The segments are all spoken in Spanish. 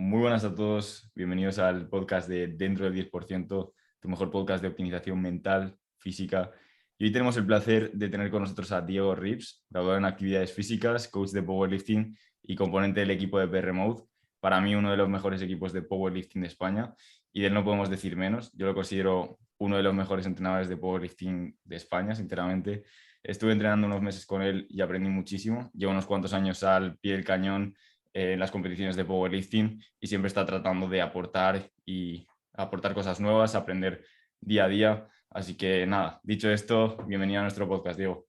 Muy buenas a todos, bienvenidos al podcast de Dentro del 10%, tu mejor podcast de optimización mental, física. Y hoy tenemos el placer de tener con nosotros a Diego Rips, graduado en actividades físicas, coach de powerlifting y componente del equipo de PR Mode. Para mí uno de los mejores equipos de powerlifting de España y de él no podemos decir menos. Yo lo considero uno de los mejores entrenadores de powerlifting de España, sinceramente. Estuve entrenando unos meses con él y aprendí muchísimo. Llevo unos cuantos años al pie del cañón en las competiciones de powerlifting y siempre está tratando de aportar y aportar cosas nuevas, aprender día a día. Así que nada, dicho esto, bienvenido a nuestro podcast, Diego.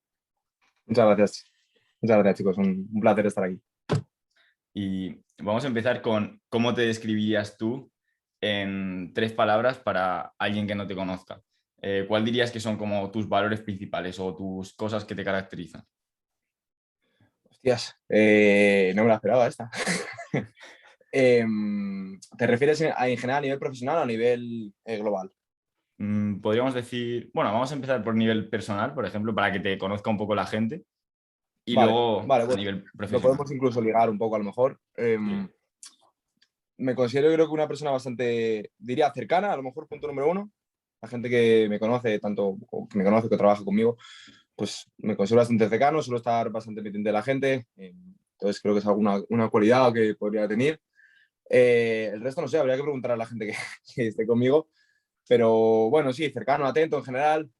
Muchas gracias. Muchas gracias, chicos. Un placer estar aquí. Y vamos a empezar con cómo te describirías tú en 3 palabras para alguien que no te conozca. ¿Cuál dirías que son como tus valores principales o tus cosas que te caracterizan? Hostias, no me la esperaba esta. ¿Te refieres en general a nivel profesional o a nivel global? Podríamos decir, bueno, vamos a empezar por nivel personal, por ejemplo, para que te conozca un poco la gente y Vale, luego a pues nivel lo profesional. podemos incluso ligar un poco a lo mejor. Sí. Me considero, creo que una persona bastante, diría, cercana, a lo mejor punto número uno. La gente que me conoce, tanto o que me conoce que trabaja conmigo, pues me considero bastante cercano, suelo estar bastante pendiente de la gente. Entonces creo que es una cualidad que podría tener. El resto no sé, habría que preguntar a la gente que, que esté conmigo. Pero bueno, sí, cercano, atento en general.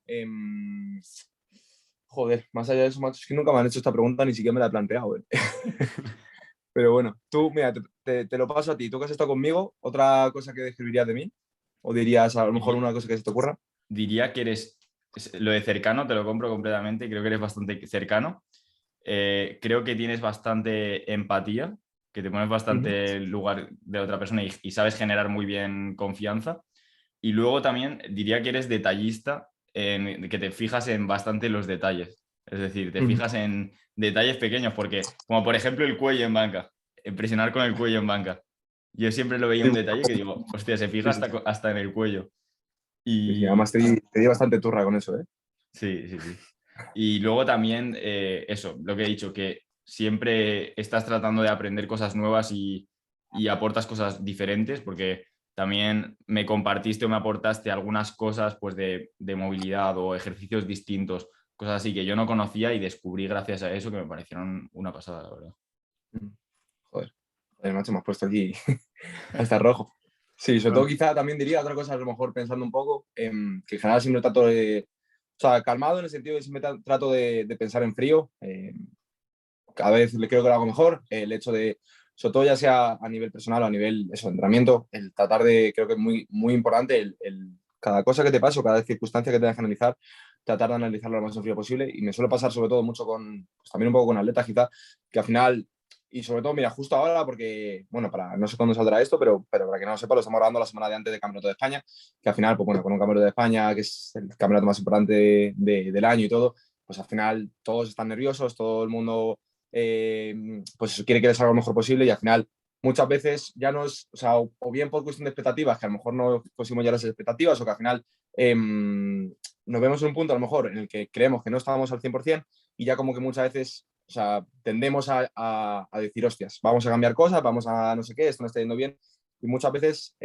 Joder, más allá de eso, macho, es que nunca me han hecho esta pregunta, ni siquiera me la he planteado. Pero bueno, tú, mira, te lo paso a ti. Tú que has estado conmigo, ¿otra cosa que describirías de mí? ¿O dirías a lo mejor una cosa que se te ocurra? Diría que eres, lo de cercano, te lo compro completamente, creo que eres bastante cercano. Creo que tienes bastante empatía, que te pones Ujú. bastante en lugar de otra persona y sabes generar muy bien confianza. Y luego también diría que eres detallista, que te fijas en bastante los detalles. Es decir, te Ujú. fijas en detalles pequeños, porque como por ejemplo el cuello en banca, presionar con el cuello en banca. Yo siempre lo veía Sí, un detalle que digo, hostia, se fija sí, sí. hasta en el cuello. Sí, sí, Y además te di bastante turra con eso, ¿eh? sí, sí, sí. Y luego también eso, lo que he dicho, que siempre estás tratando de aprender cosas nuevas y aportas cosas diferentes, porque también me compartiste o me aportaste algunas cosas pues de movilidad o ejercicios distintos, cosas así que yo no conocía y descubrí gracias a eso que me parecieron una pasada, la verdad. Joder, joder, macho, me has puesto aquí hasta rojo. Sí, sobre todo Bueno, quizá también diría otra cosa, a lo mejor pensando un poco, que en general siempre trato de, o sea, calmado en el sentido de siempre trato de pensar en frío. Cada vez le creo que lo hago mejor. El hecho de, sobre todo ya sea a nivel personal o a nivel eso, de entrenamiento, el tratar de, creo que es muy, muy importante, cada cosa que te pase o cada circunstancia que tengas que analizar, tratar de analizarlo lo más en frío posible. Y me suele pasar sobre todo mucho con, pues también un poco con atletas quizá, que al final, y sobre todo, mira, justo ahora, porque, bueno, no sé cuándo saldrá esto, pero para que no lo sepa, lo estamos grabando la semana de antes del Campeonato de España, que al final, pues bueno, con un Campeonato de España, que es el campeonato más importante del año y todo, pues al final todos están nerviosos, todo el mundo pues quiere que les salga lo mejor posible y al final muchas veces ya no es, o sea, o bien por cuestión de expectativas, que a lo mejor no conseguimos ya las expectativas o que al final nos vemos en un punto a lo mejor en el que creemos que no estábamos al 100% y ya como que muchas veces, o sea, tendemos a decir, hostias, vamos a cambiar cosas, vamos a no sé qué, esto no está yendo bien. Y muchas veces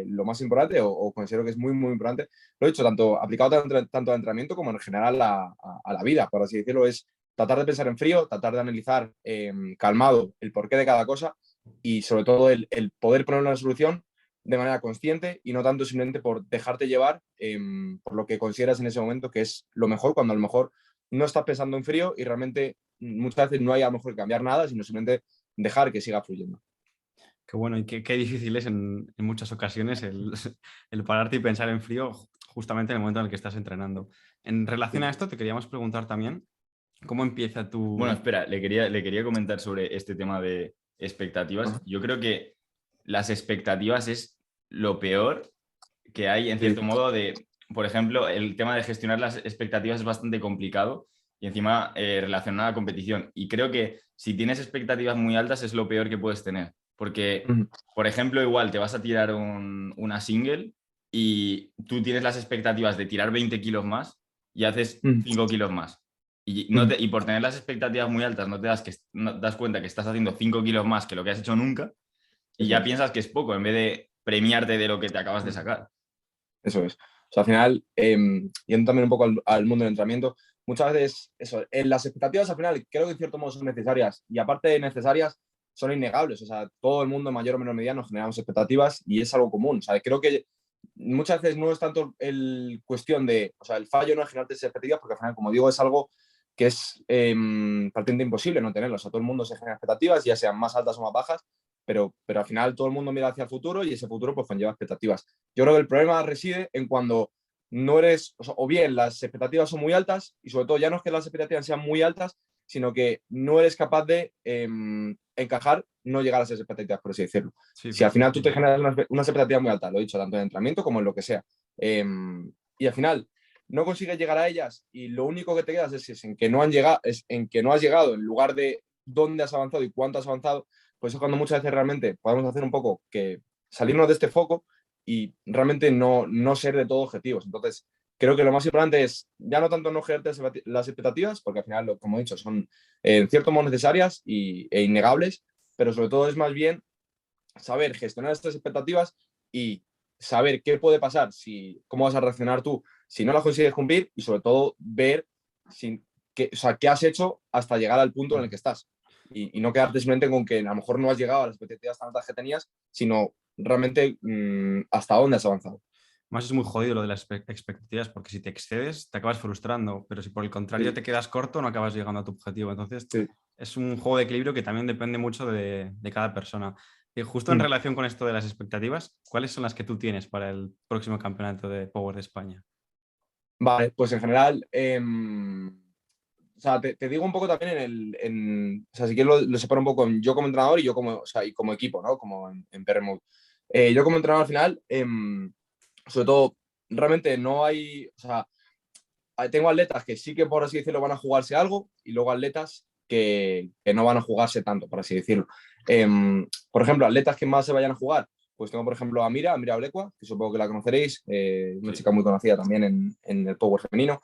lo más importante, o considero que es muy, muy importante, lo he dicho, tanto aplicado tanto al entrenamiento como en general a la vida, por así decirlo, es tratar de pensar en frío, tratar de analizar calmado el porqué de cada cosa y sobre todo el poder poner una solución de manera consciente y no tanto simplemente por dejarte llevar por lo que consideras en ese momento que es lo mejor, cuando a lo mejor no estás pensando en frío y realmente muchas veces no hay a lo mejor que cambiar nada, sino simplemente dejar que siga fluyendo. Qué bueno y qué difícil es en muchas ocasiones el pararte y pensar en frío justamente en el momento en el que estás entrenando. En relación a Sí. esto, te queríamos preguntar también cómo empieza bueno, tu... espera, le quería comentar sobre este tema de expectativas. Ajá. Yo creo que las expectativas es lo peor que hay, en Sí. cierto modo, por ejemplo, el tema de gestionar las expectativas es bastante complicado y encima relacionado a la competición. Y creo que si tienes expectativas muy altas es lo peor que puedes tener. Porque, Ujú. por ejemplo, igual te vas a tirar una single y tú tienes las expectativas de tirar 20 kilos más y haces Ujú. 5 kilos más. Ujú. Y por tener las expectativas muy altas no te das cuenta que estás haciendo 5 kilos más que lo que has hecho nunca Y ya piensas que es poco, en vez de premiarte de lo que te acabas de sacar. Eso es. O sea, al final, yendo también un poco al mundo del entrenamiento, muchas veces eso, las expectativas al final creo que en cierto modo son necesarias y aparte de necesarias, son innegables. O sea, todo el mundo en mayor o menor medida nos generamos expectativas y es algo común. O sea, creo que muchas veces no es tanto el cuestión de, o sea, el fallo no es generarte esas expectativas porque al final, como digo, es algo que es prácticamente imposible no tenerlo. O sea, todo el mundo se genera expectativas, ya sean más altas o más bajas, pero al final todo el mundo mira hacia el futuro y ese futuro pues conlleva expectativas. Yo creo que el problema reside en cuando no eres, o bien las expectativas son muy altas y sobre todo ya no es que las expectativas sean muy altas, sino que no eres capaz de encajar, no llegar a esas expectativas, por así decirlo. Sí, Si al final tú te perfecto. generas una expectativa muy alta, lo he dicho, tanto en entrenamiento como en lo que sea, y al final no consigues llegar a ellas y lo único que te quedas es en que no han llegado, es en que no has llegado en lugar de dónde has avanzado y cuánto has avanzado, pues es cuando muchas veces realmente podemos hacer un poco que salirnos de este foco y realmente no ser de todo objetivos. Entonces, creo que lo más importante es ya no tanto no generarte las expectativas, porque al final, como he dicho, son en cierto modo necesarias e innegables, pero sobre todo es más bien saber gestionar estas expectativas y saber qué puede pasar, cómo vas a reaccionar tú si no las consigues cumplir y sobre todo ver qué has hecho hasta llegar al punto en el que estás. Y no quedarte simplemente con que a lo mejor no has llegado a las expectativas tan altas que tenías, sino realmente hasta dónde has avanzado. Más es muy jodido lo de las expectativas porque si te excedes te acabas frustrando, pero si por el contrario Sí, te quedas corto no acabas llegando a tu objetivo. Entonces sí. es un juego de equilibrio que también depende mucho de cada persona. Y justo en Mm. relación con esto de las expectativas, ¿cuáles son las que tú tienes para el próximo campeonato de Power de España? Vale, pues en general, o sea, te digo un poco también o sea, si quieres lo separo un poco en yo como entrenador y yo como, o sea, y como equipo, ¿no? Como en PR Mode. Yo como entrenador al final, sobre todo, realmente no hay, o sea, tengo atletas que sí que, por así decirlo, van a jugarse algo y luego atletas que no van a jugarse tanto, por así decirlo. Por ejemplo, atletas que más se vayan a jugar, pues tengo, por ejemplo, a Mira Blecua, que supongo que la conoceréis, una Sí. chica muy conocida también en el Power femenino,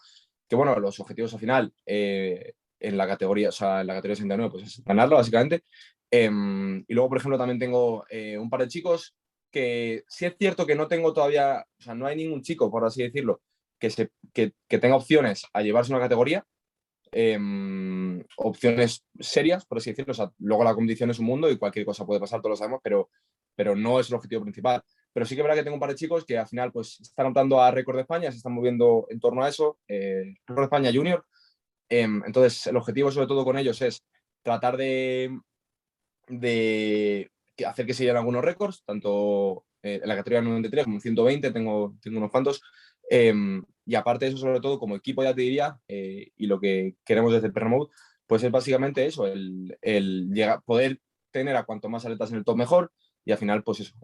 que bueno, los objetivos al final en la categoría, o sea, en la categoría 69, pues es ganarlo, básicamente. Y luego, por ejemplo, también tengo un par de chicos que sí es cierto que no tengo todavía, o sea, no hay ningún chico, por así decirlo, que tenga opciones a llevarse una categoría, opciones serias, por así decirlo. O sea, luego la competición es un mundo y cualquier cosa puede pasar, todos lo sabemos, pero no es el objetivo principal. Pero sí que es verdad que tengo un par de chicos que al final pues están optando a récord de España, se están moviendo en torno a eso, récord de España Junior. Entonces, el objetivo sobre todo con ellos es tratar de hacer que se lleguen algunos récords, tanto en la categoría 93 como en 120, tengo unos cuantos. Y aparte de eso, sobre todo, como equipo ya te diría, y lo que queremos desde PR Mode, pues es básicamente eso, el poder tener a cuanto más atletas en el top mejor y al final, pues eso,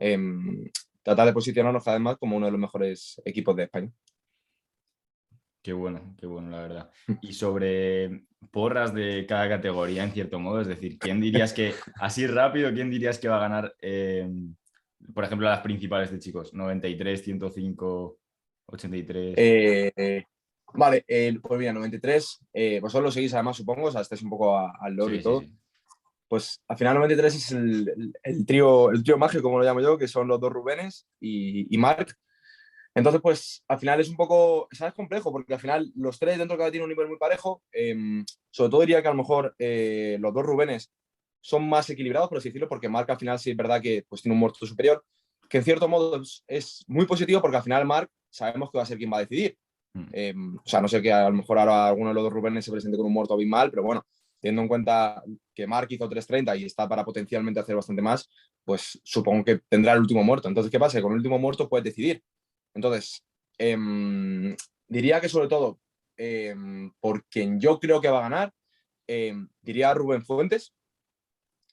tratar de posicionarnos cada vez más como uno de los mejores equipos de España. Qué bueno, la verdad. Y sobre porras de cada categoría, en cierto modo, es decir, ¿quién dirías que, así rápido, quién dirías que va a ganar, por ejemplo, las principales de chicos? 93, 105, 83. Vale, pues mira, 93, vosotros lo seguís además, supongo, o sea, estáis un poco al loro y Sí, sí, todo. sí. Pues al final 93 es el trío mágico, como lo llamo yo, que son los dos Rubenes y Marc. Entonces, pues al final es un poco, ¿sabes? Complejo, porque al final los tres dentro de cada tiene un nivel muy parejo. Sobre todo diría que a lo mejor los dos Rubenes son más equilibrados, por así decirlo, porque Marc al final sí es verdad que pues, tiene un muerto superior, que en cierto modo es muy positivo porque al final Marc sabemos que va a ser quien va a decidir. O sea, no sé que a lo mejor ahora alguno de los dos Rubenes se presente con un muerto abismal, pero bueno, teniendo en cuenta que Marc hizo 3:30 y está para potencialmente hacer bastante más, pues supongo que tendrá el último muerto. Entonces, ¿qué pasa? Con el último muerto puedes decidir. Entonces, diría que sobre todo, por quien yo creo que va a ganar, diría Rubén Fuentes,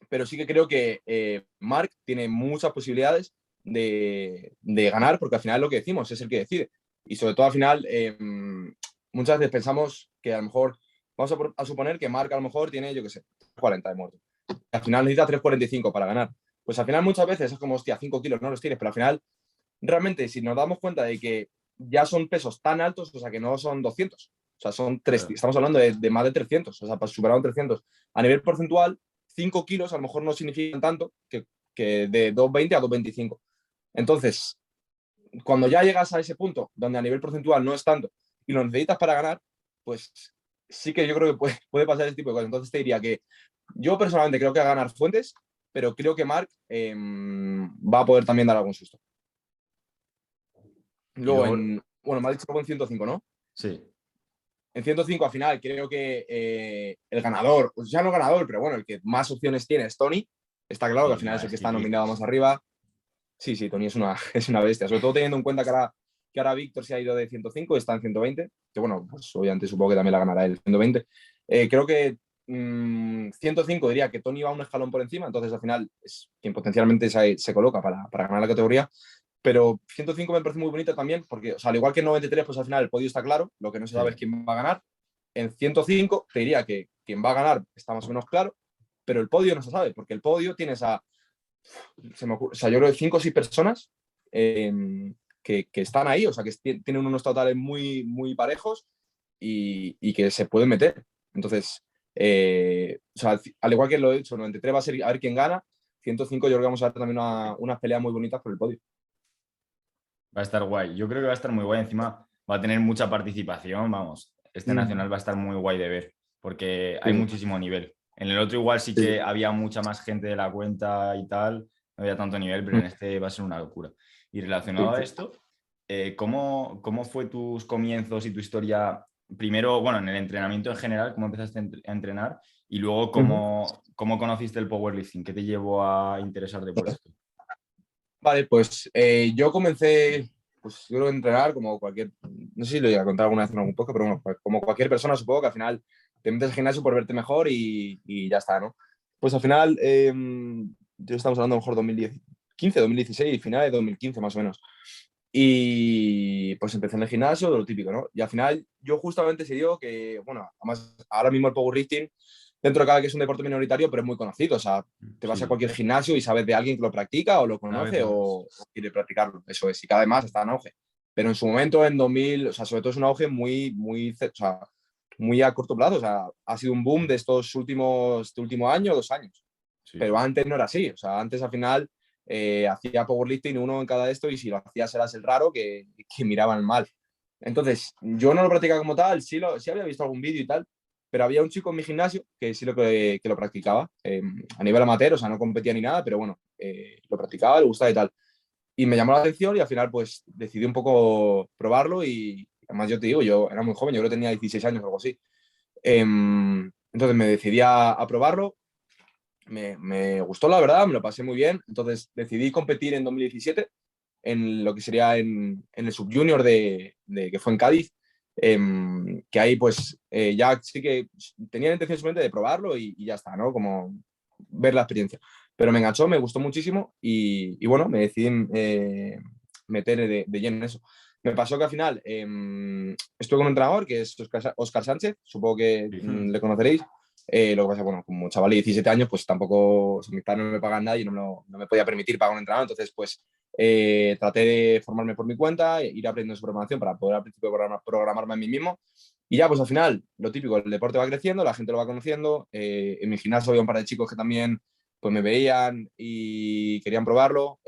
pero sí que creo que Marc tiene muchas posibilidades de ganar, porque al final lo que decimos es el que decide. Y sobre todo al final, muchas veces pensamos que a lo mejor, vamos a suponer que Marc a lo mejor tiene, yo qué sé, 40 de muerto. Al final necesita 3:45 para ganar. Pues al final muchas veces es como, hostia, 5 kilos no los tienes, pero al final realmente, si nos damos cuenta de que ya son pesos tan altos, o sea, que no son 200, o sea, son 300, Claro. estamos hablando de más de 300, o sea, para superar un 300. A nivel porcentual, 5 kilos a lo mejor no significan tanto que de 2.20 a 2.25. Entonces, cuando ya llegas a ese punto, donde a nivel porcentual no es tanto, y lo necesitas para ganar, pues sí que yo creo que puede pasar ese tipo de cosas. Entonces te diría que yo personalmente creo que va a ganar Fuentes, pero creo que Marc va a poder también dar algún susto. Luego, bueno, me ha dicho algo en 105, ¿no? Sí. En 105 al final creo que el ganador, pues ya no ganador, pero bueno, el que más opciones tiene es Tony. Está claro que al final es el que está nominado más arriba. Sí, Tony es una bestia, sobre todo teniendo en cuenta que ahora Víctor se ha ido de 105 y está en 120, que bueno, pues obviamente supongo que también la ganará el 120. Creo que 105 diría que Tony va un escalón por encima, entonces al final es quien potencialmente se coloca para ganar la categoría. Pero 105 me parece muy bonito también, porque, o sea, al igual que en 93, pues al final el podio está claro, lo que no se sabe es quién va a ganar. En 105 te diría que quien va a ganar está más o menos claro, pero el podio no se sabe, porque el podio tienes o sea, yo creo que 5 o 6 personas que están ahí, o sea, que tienen unos totales muy, muy parejos y que se pueden meter. Entonces, o sea, al igual que lo he dicho, 93 va a ser a ver quién gana, 105 yo creo que vamos a ver también unas peleas muy bonitas por el podio. Va a estar guay. Yo creo que va a estar muy guay. Encima va a tener mucha participación. Vamos, este nacional va a estar muy guay de ver porque hay Sí. muchísimo nivel. En el otro igual sí que había mucha más gente de la cuenta y tal. No había tanto nivel, pero en este va a ser una locura. Y relacionado a esto, ¿cómo fue tus comienzos y tu historia? Primero, bueno, en el entrenamiento en general, ¿cómo empezaste a entrenar? Y luego, ¿cómo conociste el powerlifting? ¿Qué te llevó a interesarte por esto? Vale, pues yo comencé, pues yo creo que entrenar como cualquier, no sé si lo llegué a contar alguna vez en algún podcast, pero bueno, pues, como cualquier persona supongo que al final te metes al gimnasio por verte mejor y ya está, ¿no? Pues al final, yo estamos hablando a lo mejor 2015, 2016, finales de 2015 más o menos. Y pues empecé en el gimnasio, lo típico, ¿no? Y al final yo justamente se dio que, bueno, además ahora mismo el powerlifting, dentro de cada que es un deporte minoritario, pero es muy conocido, o sea, te vas a cualquier gimnasio y sabes de alguien que lo practica o lo conoce o quiere practicarlo, eso es, y cada vez más está en auge. Pero en su momento, en 2000, o sea, sobre todo es un auge muy, o sea, muy a corto plazo, o sea, ha sido un boom de este último año, 2 años. Sí. Pero antes no era así, o sea, antes al final hacía powerlifting uno en cada de esto y si lo hacías eras el raro que miraban mal. Entonces, yo no lo practicaba como tal, sí había visto algún vídeo y tal, pero había un chico en mi gimnasio que sí que lo practicaba a nivel amateur, o sea, no competía ni nada, pero bueno, lo practicaba, le gustaba y tal. Y me llamó la atención y al final pues decidí un poco probarlo y además yo te digo, yo era muy joven, yo creo que tenía 16 años o algo así. Entonces me decidí a probarlo, me gustó la verdad, me lo pasé muy bien, entonces decidí competir en 2017 en lo que sería en el subjunior que fue en Cádiz, que ahí pues ya sí que tenía la intención simplemente de probarlo y ya está, ¿no? Como ver la experiencia. Pero me enganchó, me gustó muchísimo y bueno, me decidí meter de lleno en eso. Me pasó que al final estuve con un entrenador que es Óscar Sánchez, supongo que le conoceréis. Lo que pasa, bueno, como chaval de 17 años, pues tampoco, mis padres no me pagan nada y no me podía permitir pagar un entrenador, entonces pues traté de formarme por mi cuenta, ir aprendiendo su programación para poder al principio programarme a mí mismo. Y ya, pues al final, lo típico, el deporte va creciendo, la gente lo va conociendo. En mi gimnasio había un par de chicos que también pues, me veían y querían probarlo.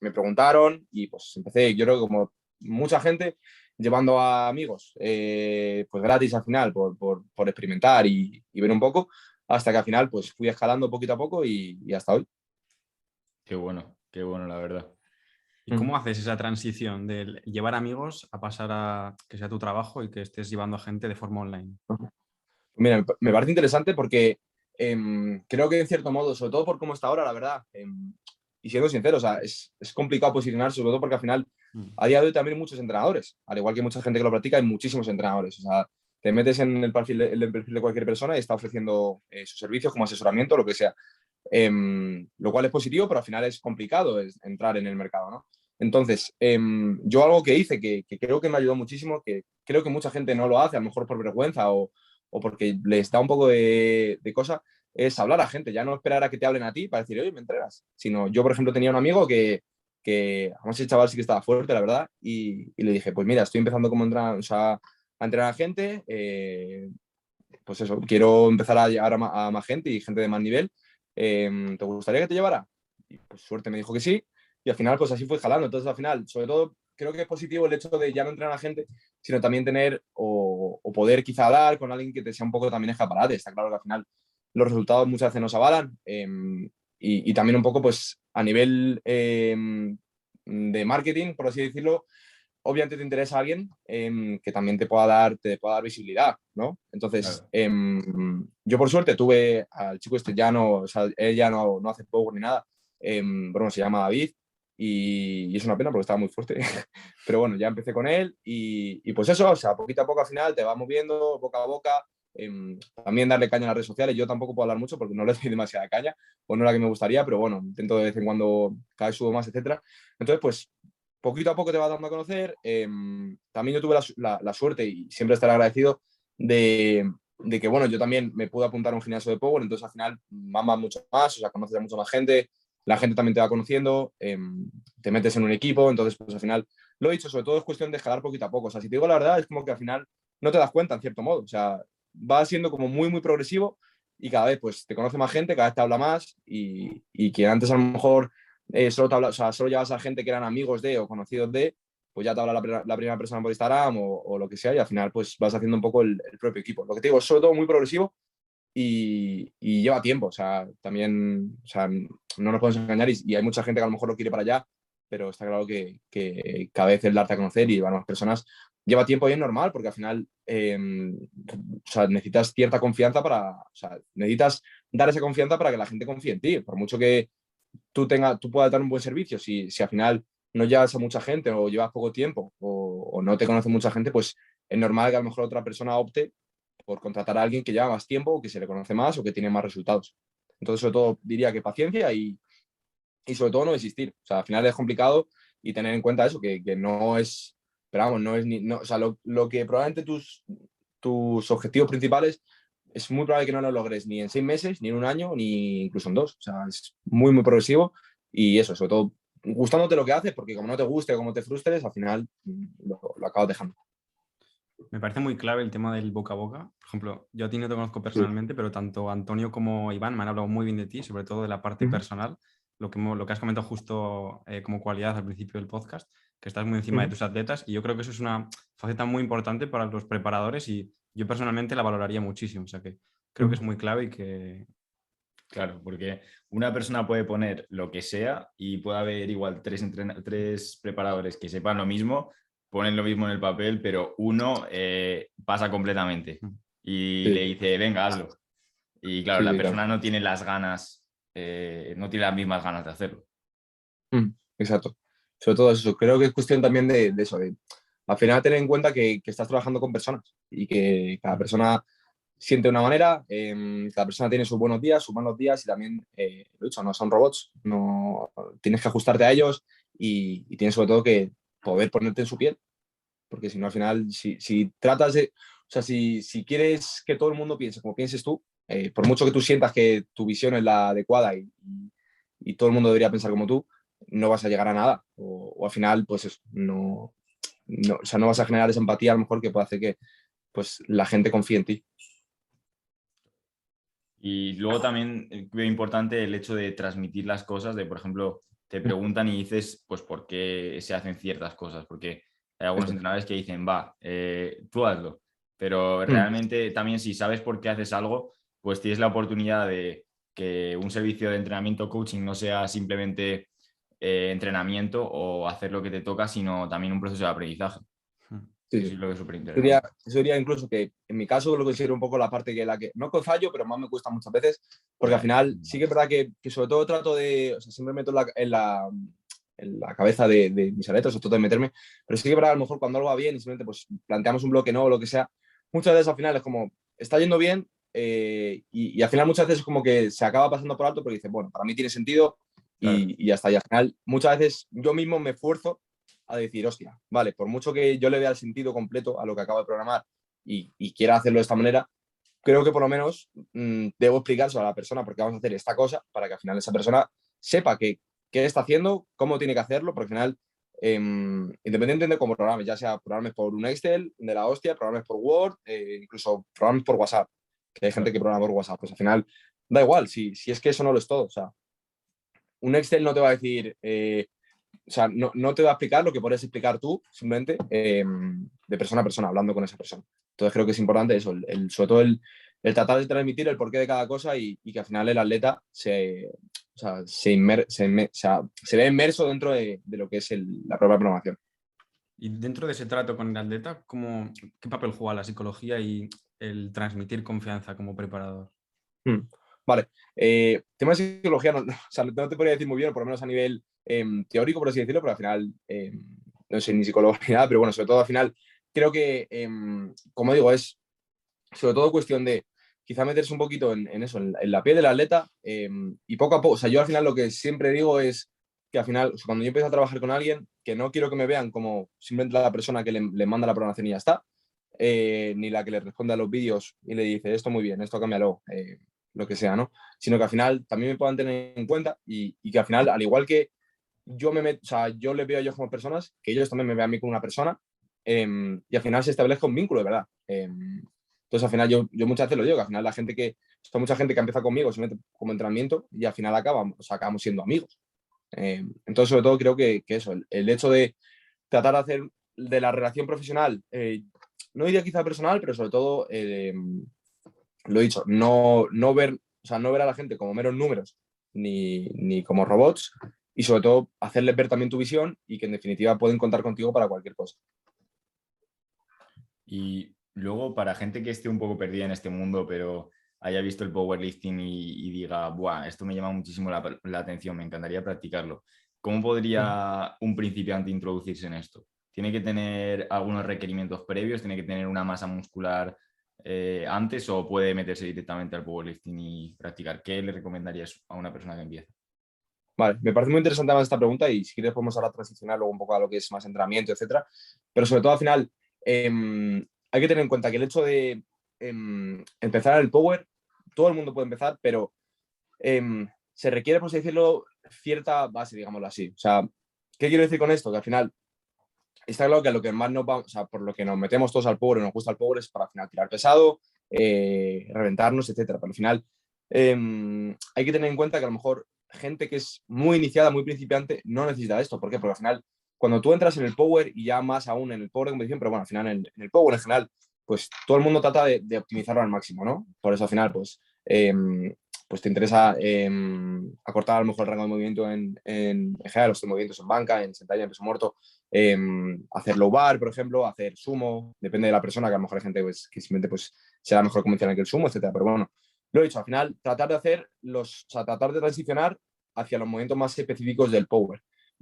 Me preguntaron y pues empecé, yo creo que como mucha gente, llevando a amigos, pues gratis al final, por experimentar y ver un poco, hasta que al final pues fui escalando poquito a poco y hasta hoy. Qué bueno, la verdad. ¿Y cómo haces esa transición de llevar amigos a pasar a que sea tu trabajo y que estés llevando a gente de forma online? Mira, me parece interesante porque creo que en cierto modo, sobre todo por cómo está ahora, la verdad, y siendo sincero, o sea, es complicado posicionarse, sobre todo porque al final, a día de hoy también hay muchos entrenadores, al igual que hay mucha gente que lo practica, hay muchísimos entrenadores. O sea, te metes en el perfil de cualquier persona y está ofreciendo sus servicios como asesoramiento o lo que sea. Lo cual es positivo, pero al final es complicado entrar en el mercado, ¿no? Entonces, yo algo que hice que creo que me ayudó muchísimo, que creo que mucha gente no lo hace, a lo mejor por vergüenza o porque les da un poco de cosa, es hablar a gente, ya no esperar a que te hablen a ti para decir, oye, me entregas. Sino yo, por ejemplo, tenía un amigo además el chaval sí que estaba fuerte, la verdad, y le dije, pues mira, estoy empezando como o sea, a entrenar a gente, pues eso, quiero empezar a llegar a más gente y gente de más nivel. ¿Te gustaría que te llevara? Y pues suerte me dijo que sí, y al final pues así fue jalando. Entonces al final, sobre todo, creo que es positivo el hecho de ya no entrenar a gente, sino también tener o poder quizá hablar con alguien que te sea un poco también escaparate. Está claro que al final los resultados muchas veces nos avalan, y también un poco pues a nivel de marketing, por así decirlo, obviamente te interesa alguien que también te pueda dar visibilidad, ¿no? Entonces, Claro. yo por suerte tuve al chico este, ya no, o sea, él ya no hace power ni nada, bueno, se llama David, y es una pena porque estaba muy fuerte, pero bueno, ya empecé con él, y pues eso, o sea, poquito a poco al final te vas moviendo, boca a boca, también darle caña a las redes sociales. Yo tampoco puedo hablar mucho porque no le doy demasiada caña, o no la que me gustaría, pero bueno, intento de vez en cuando cada vez subo más, etcétera. Entonces, pues poquito a poco te vas dando a conocer. También yo tuve la suerte, y siempre estaré agradecido, de que, bueno, yo también me pude apuntar a un gimnasio de Power, entonces al final mamas mucho más, o sea, conoces a mucha más gente, la gente también te va conociendo, te metes en un equipo, entonces pues al final, lo he dicho, sobre todo es cuestión de escalar poquito a poco. O sea, si te digo la verdad, es como que al final no te das cuenta, en cierto modo, o sea, va siendo como muy, muy progresivo, y cada vez pues te conoce más gente, cada vez te habla más, y que antes a lo mejor o sea, solo llevas a gente que eran amigos de o conocidos de, pues ya te habla la primera persona por Instagram o lo que sea, y al final pues vas haciendo un poco el propio equipo. Lo que te digo, es sobre todo muy progresivo, y lleva tiempo, o sea, también, o sea, no nos podemos engañar, y hay mucha gente que a lo mejor lo quiere para allá, pero está claro que cada vez el darte a conocer y llevar más personas lleva tiempo, y es normal, porque al final o sea, necesitas cierta confianza o sea, necesitas dar esa confianza para que la gente confíe en ti, por mucho que tú puedas dar un buen servicio. Si al final no llevas a mucha gente, o llevas poco tiempo, o no te conoce mucha gente, pues es normal que a lo mejor otra persona opte por contratar a alguien que lleva más tiempo, o que se le conoce más, o que tiene más resultados. Entonces, sobre todo, diría que paciencia, y sobre todo no desistir. O sea, al final es complicado, y tener en cuenta eso, que no es, pero vamos, no es ni, no, o sea, lo que probablemente tus objetivos principales es muy probable que no lo logres ni en 6 meses, ni en un año, ni incluso en 2. O sea, es muy, muy progresivo, y eso, sobre todo, gustándote lo que haces, porque como no te guste o como te frustres, al final lo acabas dejando. Me parece muy clave el tema del boca a boca. Por ejemplo, yo a ti no te conozco Sí. personalmente, pero tanto Antonio como Iván me han hablado muy bien de ti, sobre todo de la parte Ujú, personal, lo que has comentado justo como cualidad al principio del podcast, que estás muy encima de ujú. tus atletas, y yo creo que eso es una faceta muy importante para los preparadores, y yo personalmente la valoraría muchísimo. O sea que creo que es Ujú. muy clave y que... Claro, porque una persona puede poner lo que sea y puede haber igual tres preparadores que sepan lo mismo, ponen lo mismo en el papel, pero uno pasa completamente y le Sí, dice, venga, hazlo. Y claro, sí, la sí, claro. persona no tiene las ganas, no tiene las mismas ganas de hacerlo. Exacto. Sobre todo eso. Creo que es cuestión también de eso, de al final tener en cuenta que estás trabajando con personas, y que cada persona siente de una manera, cada persona tiene sus buenos días, sus malos días, y también, lo he dicho, no son robots, no, tienes que ajustarte a ellos, y tienes sobre todo que poder ponerte en su piel, porque si no al final, si tratas de, o sea, si quieres que todo el mundo piense como pienses tú, por mucho que tú sientas que tu visión es la adecuada, y todo el mundo debería pensar como tú, no vas a llegar a nada, o al final pues eso, o sea, no vas a generar esa empatía a lo mejor que puede hacer que pues la gente confíe en ti. Y luego también veo importante el hecho de transmitir las cosas, de por ejemplo, te preguntan y dices, pues, por qué se hacen ciertas cosas, porque hay algunos Eso es. entrenadores que dicen, va, tú hazlo, pero Mm, realmente también si sabes por qué haces algo, pues tienes la oportunidad de que un servicio de entrenamiento coaching no sea simplemente entrenamiento o hacer lo que te toca, sino también un proceso de aprendizaje. sí, Eso sí. es lo que es súper Yo diría, interesante. yo diría incluso que en mi caso lo considero un poco la parte que la que no que fallo, pero más me cuesta muchas veces, porque al Ya, final sí que es verdad que sobre todo trato de, o sea, siempre meto en la cabeza de mis atletas, o trato de meterme, pero sí que es verdad, a lo mejor cuando algo va bien y simplemente pues planteamos un bloque no o lo que sea, muchas veces al final es como, está yendo bien, y al final muchas veces es como que se acaba pasando por alto porque dices, bueno, para mí tiene sentido, claro. y ya está. Y al final muchas veces yo mismo me esfuerzo a decir, hostia, vale, por mucho que yo le vea el sentido completo a lo que acabo de programar, y quiera hacerlo de esta manera, creo que por lo menos debo explicárselo a la persona porque vamos a hacer esta cosa, para que al final esa persona sepa qué está haciendo, cómo tiene que hacerlo, porque al final, independientemente de cómo programes, ya sea programes por un Excel de la hostia, programes por Word, incluso programes por WhatsApp, que hay gente Claro. que programa por WhatsApp, pues al final da igual, si es que eso no lo es todo. O sea, un Excel no te va a decir, o sea, no te va a explicar lo que puedes explicar tú, simplemente de persona a persona, hablando con esa persona. Entonces creo que es importante eso, sobre todo el tratar de transmitir el porqué de cada cosa y que al final el atleta o sea, se ve inmerso dentro de lo que es la propia programación. Y dentro de ese trato con el atleta, ¿qué papel juega la psicología y el transmitir confianza como preparador? Vale. Tema de psicología, o sea, no te podría decir muy bien, por lo menos a nivel teórico, por así decirlo, pero al final no soy ni psicólogo ni nada, pero bueno, sobre todo al final creo que, como digo, es sobre todo cuestión de quizá meterse un poquito en eso, en la piel del atleta y poco a poco, o sea, yo al final lo que siempre digo es que al final, o sea, cuando yo empiezo a trabajar con alguien, que no quiero que me vean como simplemente la persona que le manda la programación y ya está, ni la que le responde a los vídeos y le dice esto muy bien, esto cámbialo, lo que sea, ¿no? Sino que al final también me puedan tener en cuenta y que al final, al igual que yo o sea, yo les veo a ellos como personas, que ellos también me vean a mí como una persona y al final se establezca un vínculo de verdad. Entonces, al final, yo muchas veces lo digo, que al final la gente está mucha gente que empieza conmigo simplemente como entrenamiento y al final acabamos siendo amigos. Entonces, sobre todo, creo que eso, el hecho de tratar de hacer de la relación profesional, no diría quizá personal, pero sobre todo, lo he dicho, no ver, o sea, no ver a la gente como meros números ni como robots y sobre todo hacerles ver también tu visión y que en definitiva pueden contar contigo para cualquier cosa. Y luego, para gente que esté un poco perdida en este mundo, pero haya visto el powerlifting y diga, buah, esto me llama muchísimo la atención, me encantaría practicarlo. ¿Cómo podría un principiante introducirse en esto? ¿Tiene que tener algunos requerimientos previos? ¿Tiene que tener una masa muscular antes o puede meterse directamente al powerlifting y practicar? ¿Qué le recomendarías a una persona que empieza? Vale, me parece muy interesante más esta pregunta y si quieres podemos ahora transicionar luego un poco a lo que es más entrenamiento, etcétera. Pero sobre todo al final hay que tener en cuenta que el hecho de empezar el power, todo el mundo puede empezar, pero se requiere, por así decirlo, cierta base, digámoslo así. O sea, ¿qué quiero decir con esto? Que al final está claro que a lo que más nos vamos, o sea, por lo que nos metemos todos al power y nos gusta el power es para al final tirar pesado, reventarnos, etcétera. Pero al final hay que tener en cuenta que a lo mejor gente que es muy iniciada, muy principiante, no necesita esto. ¿Por qué? Porque al final, cuando tú entras en el power y ya más aún en el power de competición, pero bueno, al final en el power en general, pues todo el mundo trata de optimizarlo al máximo, ¿no? Por eso al final, pues te interesa acortar a lo mejor el rango de movimiento en general, los movimientos en banca, en sentadilla, en peso muerto, hacer low bar, por ejemplo, hacer sumo, depende de la persona, que a lo mejor hay gente pues, que simplemente pues, será mejor convencional que el sumo, etcétera. Pero bueno, lo he dicho, al final, o sea, tratar de transicionar hacia los movimientos más específicos del power.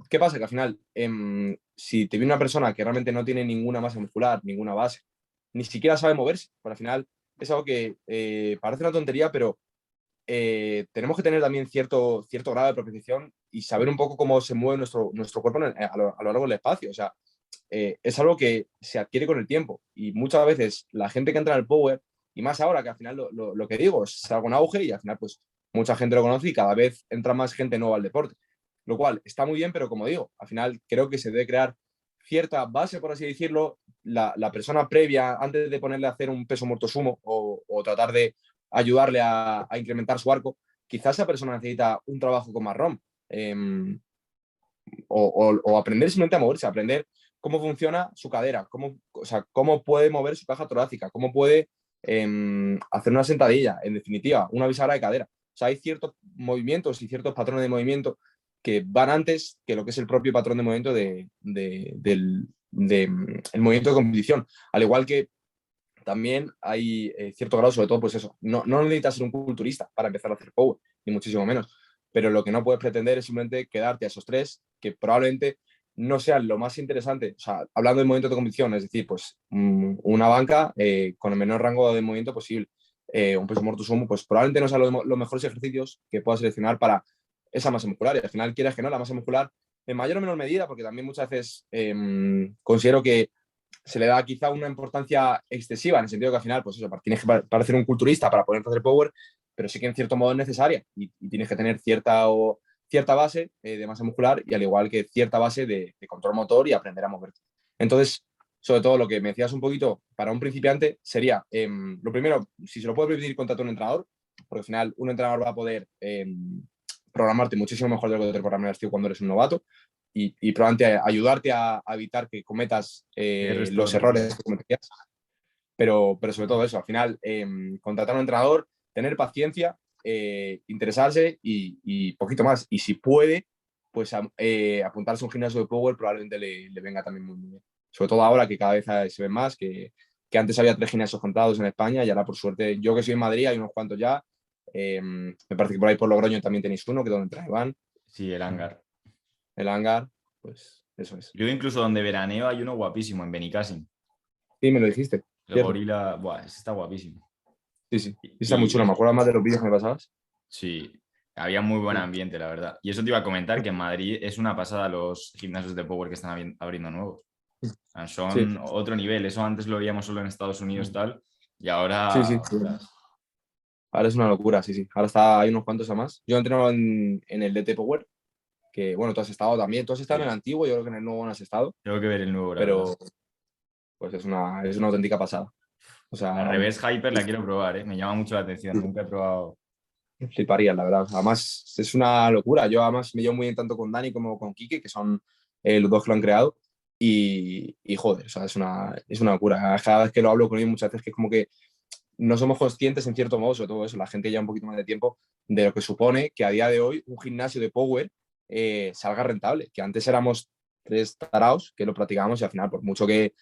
¿Qué pasa? Que al final, si te viene una persona que realmente no tiene ninguna masa muscular, ninguna base, ni siquiera sabe moverse, pues al final es algo que parece una tontería, pero tenemos que tener también cierto grado de propiciación y saber un poco cómo se mueve nuestro cuerpo a lo largo del espacio. O sea, es algo que se adquiere con el tiempo y muchas veces la gente que entra en el power, y más ahora que al final lo que digo es algo en auge y al final pues mucha gente lo conoce y cada vez entra más gente nueva al deporte. Lo cual está muy bien, pero como digo, al final creo que se debe crear cierta base, por así decirlo, la persona previa, antes de ponerle a hacer un peso muerto sumo o tratar de ayudarle a incrementar su arco, quizás esa persona necesita un trabajo con más ROM o aprender simplemente a moverse, aprender cómo funciona su cadera, o sea, cómo puede mover su caja torácica, cómo puede hacer una sentadilla, en definitiva, una bisagra de cadera. O sea, hay ciertos movimientos y ciertos patrones de movimiento que van antes que lo que es el propio patrón de movimiento del el movimiento de competición. Al igual que también hay cierto grado, sobre todo, pues eso, no necesitas ser un culturista para empezar a hacer power, ni muchísimo menos, pero lo que no puedes pretender es simplemente quedarte a esos tres que probablemente no sean lo más interesante, o sea, hablando de movimiento de competición, es decir, pues una banca con el menor rango de movimiento posible, un peso muerto sumo, pues probablemente no sean los mejores ejercicios que puedas seleccionar para esa masa muscular, y al final quieras que no, la masa muscular en mayor o menor medida, porque también muchas veces considero que se le da quizá una importancia excesiva, en el sentido que al final, pues eso, tienes que parecer un culturista para poder hacer power, pero sí que en cierto modo es necesaria y tienes que tener cierta base de masa muscular y al igual que cierta base de control motor y aprender a moverte. Entonces, sobre todo lo que me decías un poquito para un principiante sería, lo primero, si se lo puede permitir contratar un entrenador, porque al final un entrenador va a poder programarte muchísimo mejor de lo que te programarías tú cuando eres un novato y probablemente ayudarte a evitar que cometas los errores que cometerías. Pero sobre todo eso, al final, contratar a un entrenador, tener paciencia, interesarse y poquito más. Y si puede, pues apuntarse a un gimnasio de Power probablemente le venga también muy, muy bien. Sobre todo ahora que cada vez se ve más, que antes había 3 gimnasios contados en España y ahora por suerte, yo que soy en Madrid, hay unos cuantos ya. Me parece que por ahí por Logroño también tenéis uno, que es donde entra Iván, Sí, el hangar. el hangar, pues eso es. Yo incluso donde veraneo hay uno guapísimo, en Benicàssim. Sí, me lo dijiste, El cierto. gorila, buah, ese está guapísimo. Sí, sí, está muy chulo, Y me acuerdo más de los vídeos que me pasabas. sí, había muy buen Sí. ambiente, la verdad. Y eso te iba a comentar, que en Madrid es una pasada los gimnasios de Power que están abriendo nuevos. Sí, Son otro nivel. Eso antes lo veíamos solo en Estados Unidos tal. Y sí, sí. ahora, ostras, Ahora es una locura, sí, sí. Ahora hay unos cuantos a más. Yo he entrenado en el DT Power, que bueno, tú has estado también. Tú has estado en el sí, antiguo, yo creo que en el nuevo no has estado, tengo que ver el nuevo, la verdad. pero pues es una auténtica pasada. O sea, La vamos, Reverse Hyper la quiero probar, ¿eh? Me llama mucho la atención. Nunca he probado. fliparías, la verdad. Además, es una locura. Yo además me llevo muy bien tanto con Dani como con Quique, que son los dos que lo han creado. Y joder, o sea, es una locura. Cada vez que lo hablo con ellos muchas veces que es como que no somos conscientes en cierto modo, sobre todo eso, la gente ya un poquito más de tiempo, de lo que supone que a día de hoy un gimnasio de Power salga rentable. Que antes éramos 3 taraos que lo practicábamos y al final, por mucho que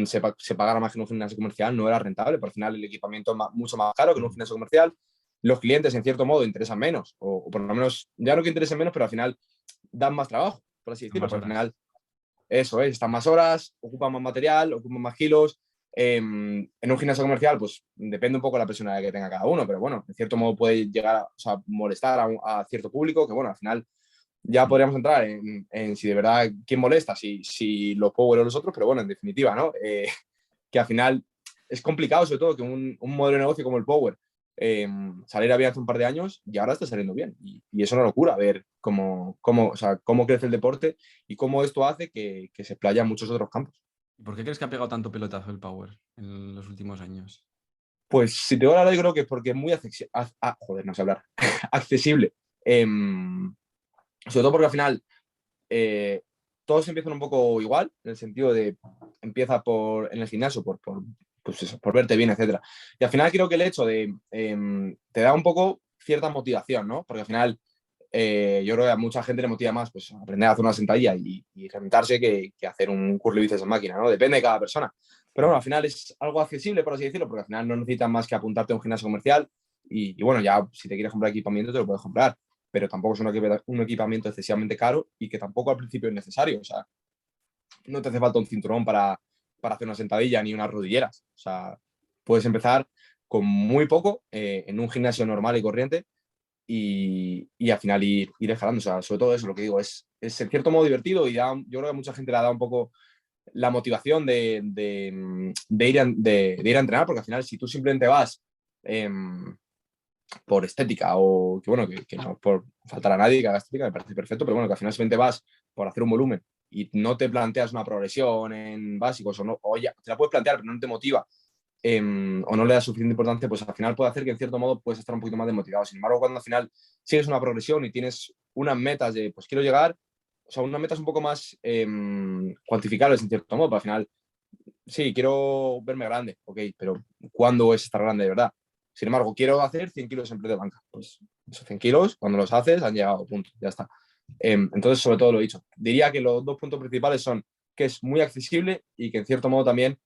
se pagara más que en un gimnasio comercial, no era rentable. Por al final el equipamiento es mucho más caro que en un gimnasio comercial. Los clientes, en cierto modo, interesan menos, o por lo menos, ya no que interesen menos, pero al final dan más trabajo, por así decirlo. Más Pero al horas. final, eso es, están más horas, ocupan más material, ocupan más kilos. En un gimnasio comercial, pues depende un poco de la personalidad que tenga cada uno, pero bueno, en cierto modo puede llegar a, o sea, molestar a cierto público, que bueno, al final ya podríamos entrar en si de verdad quién molesta, si los Power o los otros, pero bueno, en definitiva, ¿no? Que al final es complicado, sobre todo, que un modelo de negocio como el Power saliera bien hace un par de años y ahora está saliendo bien. Y es una locura ver o sea, cómo crece el deporte y cómo esto hace que se explaya en muchos otros campos. ¿Y por qué crees que ha pegado tanto pelotazo el Power en los últimos años? Pues si te voy a hablar, yo creo que es porque es muy joder, no sé hablar. Accesible. Sobre todo porque al final todos empiezan un poco igual, en el sentido de empieza en el gimnasio pues eso, por verte bien, etcétera. Y al final creo que el hecho de te da un poco cierta motivación, ¿no? Porque al final yo creo que a mucha gente le motiva más pues aprender a hacer una sentadilla y reventarse que hacer un curl y bíceps en máquina, ¿no? Depende de cada persona. Pero bueno, al final es algo accesible, por así decirlo, porque al final no necesitas más que apuntarte a un gimnasio comercial y bueno, ya si te quieres comprar equipamiento te lo puedes comprar, pero tampoco es un equipamiento excesivamente caro y que tampoco al principio es necesario. O sea, no te hace falta un cinturón para hacer una sentadilla ni unas rodilleras. O sea, puedes empezar con muy poco en un gimnasio normal y corriente y al final ir escalando. O sea, sobre todo eso, lo que digo, es en cierto modo divertido y yo creo que a mucha gente le ha dado un poco la motivación de ir a entrenar, porque al final si tú simplemente vas por estética o que bueno, que no por faltar a nadie que haga estética, me parece perfecto, pero bueno, que al final simplemente vas por hacer un volumen y no te planteas una progresión en básicos o ya, te la puedes plantear, pero no te motiva o no le das suficiente importancia, pues al final puede hacer que en cierto modo puedes estar un poquito más desmotivado. Sin embargo, cuando al final sigues una progresión y tienes unas metas de, pues quiero llegar, o sea, unas metas un poco más cuantificables en cierto modo, pero al final, sí, quiero verme grande, ok, pero ¿cuándo es estar grande de verdad? Sin embargo, quiero hacer 100 kilos en press de banca. Pues esos 100 kilos, cuando los haces, han llegado, punto, ya está. Entonces, sobre todo lo he dicho. Diría que los 2 puntos principales son que es muy accesible y que en cierto modo también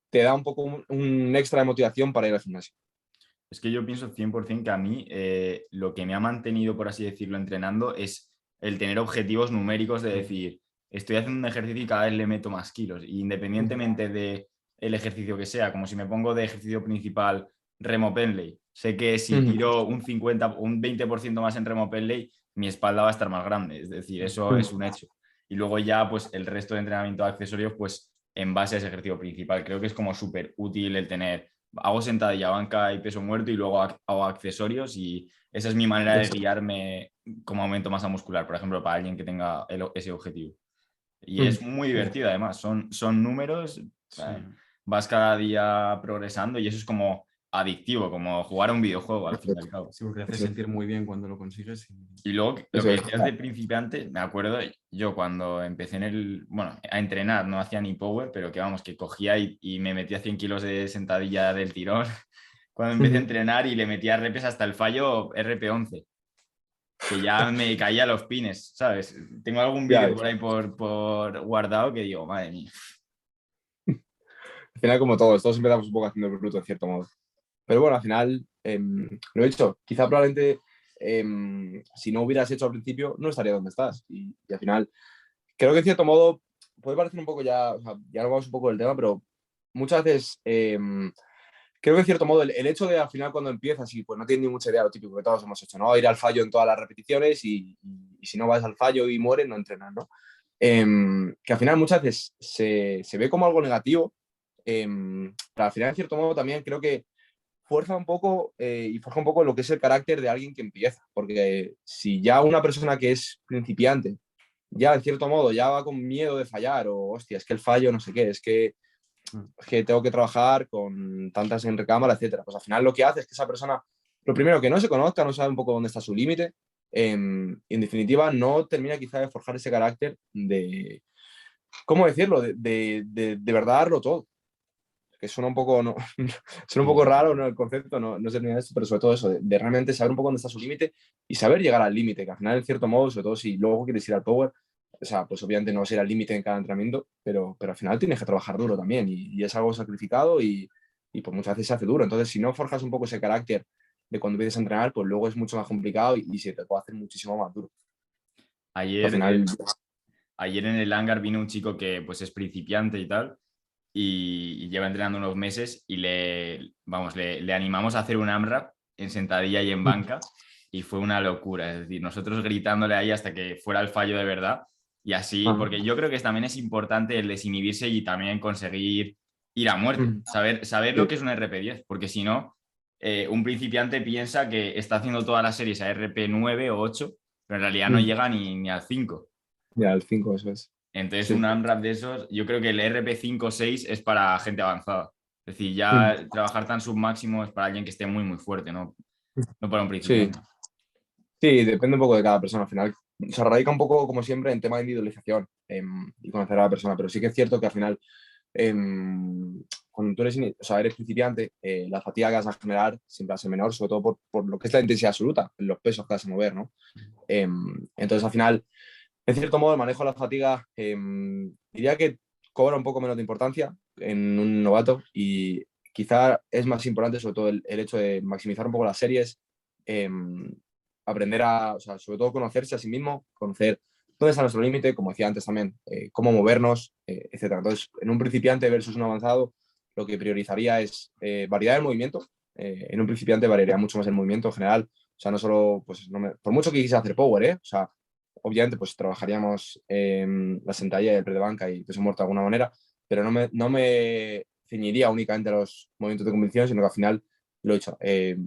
te da un poco un extra de motivación para ir al gimnasio. Es que yo pienso 100% que a mí lo que me ha mantenido, por así decirlo, entrenando es el tener objetivos numéricos de decir, estoy haciendo un ejercicio y cada vez le meto más kilos. Y independientemente del ejercicio que sea, como si me pongo de ejercicio principal remo Penley, sé que si tiro un 50 o un 20% más en remo Penley, mi espalda va a estar más grande. Es decir, eso es un hecho. Y luego ya, pues el resto de entrenamiento de accesorios, pues en base a ese ejercicio principal. Creo que es como súper útil el tener hago sentadilla, banca y peso muerto y luego hago accesorios y esa es mi manera de guiarme como aumento masa muscular, por ejemplo, para alguien que tenga ese objetivo. Y es muy divertido además, son números, Sí. vas cada día progresando y eso es como adictivo, como jugar a un videojuego al fin y al cabo. Sí, porque te hace Eso, sentir muy bien cuando lo consigues. Y luego, lo eso que es. decías de principiante, me acuerdo yo cuando empecé bueno, a entrenar, no hacía ni power, pero que vamos, que cogía y me metía 100 kilos de sentadilla del tirón cuando empecé a entrenar y le metía repes hasta el fallo RP11, que ya me caía los pines, ¿sabes? Tengo algún Ya vídeo ves. por ahí por guardado que digo, madre mía. Al final, como todos empezamos un poco haciendo el bruto, en cierto modo. Pero bueno, al final, lo he hecho. Quizá probablemente, si no hubieras hecho al principio, no estaría donde estás. Y al final, creo que en cierto modo, puede parecer un poco ya, o sea, ya no vamos un poco del tema, pero muchas veces creo que en cierto modo el hecho de al final cuando empiezas y pues no tienes ni mucha idea, lo típico que todos hemos hecho, ¿no? Ir al fallo en todas las repeticiones y si no vas al fallo y mueres, no entrenas, ¿no? Que al final muchas veces se ve como algo negativo, pero al final en cierto modo también creo que fuerza un poco y forja un poco lo que es el carácter de alguien que empieza, porque si ya una persona que es principiante, ya en cierto modo ya va con miedo de fallar o hostia, es que el fallo no sé qué, es que tengo que trabajar con tantas en recámara, etcétera. Pues al final lo que hace es que esa persona, lo primero, que no se conozca, no sabe un poco dónde está su límite, y en definitiva no termina quizá de forjar ese carácter de, ¿cómo decirlo? De verdad darlo todo. Que suena un poco, no, suena un Sí, poco sí, raro, sí. ¿no? El concepto, no sé ni esto, pero sobre todo eso, de realmente saber un poco dónde está su límite y saber llegar al límite, que al final, en cierto modo, sobre todo si luego quieres ir al power, o sea, pues obviamente no vas a ir al límite en cada entrenamiento, pero al final tienes que trabajar duro también y es algo sacrificado y pues muchas veces se hace duro. Entonces, si no forjas un poco ese carácter de cuando empiezas a entrenar, pues luego es mucho más complicado y se te puede hacer muchísimo más duro. Al Ayer, final, ayer en el hangar vino un chico que pues es principiante y tal, y lleva entrenando unos meses y vamos, le animamos a hacer un AMRAP en sentadilla y en banca y fue una locura. Es decir, nosotros gritándole ahí hasta que fuera el fallo de verdad y así, ajá. porque yo creo que también es importante el desinhibirse y también conseguir ir a muerte, Ujú. saber lo Sí, que es un RP10, porque si no, un principiante piensa que está haciendo todas las series a RP9 o 8, pero en realidad no ujú. llega ni al 5. Ya, el 5 eso es. Entonces, Sí. un AMRAP de esos, yo creo que el RP5 o 6 es para gente avanzada. Es decir, Ujú. ya trabajar tan submáximo es para alguien que esté muy, muy fuerte, ¿no? No para un Sí, principiante. sí, depende un poco de cada persona. Al final se radica un poco, como siempre, en tema de individualización y conocer a la persona. Pero sí que es cierto que al final, cuando tú o sea, eres principiante, la fatiga que vas a generar siempre va a ser menor, sobre todo por lo que es la intensidad absoluta, los pesos que vas a mover, ¿no? Entonces, al final, en cierto modo, el manejo de la fatiga diría que cobra un poco menos de importancia en un novato y quizá es más importante sobre todo el hecho de maximizar un poco las series, em, aprender o sea, sobre todo conocerse a sí mismo, conocer dónde está nuestro límite, como decía antes también, cómo movernos, etcétera. Entonces, en un principiante versus un avanzado, lo que priorizaría es variedad del movimiento. En un principiante variaría mucho más el movimiento en general. O sea, no solo, pues, por mucho que quisiera hacer power, ¿eh? O sea, obviamente, pues trabajaríamos la sentadilla y el press de banca y peso muerto de alguna manera, pero no me ceñiría únicamente a los movimientos de convicción, sino que al final, lo he dicho,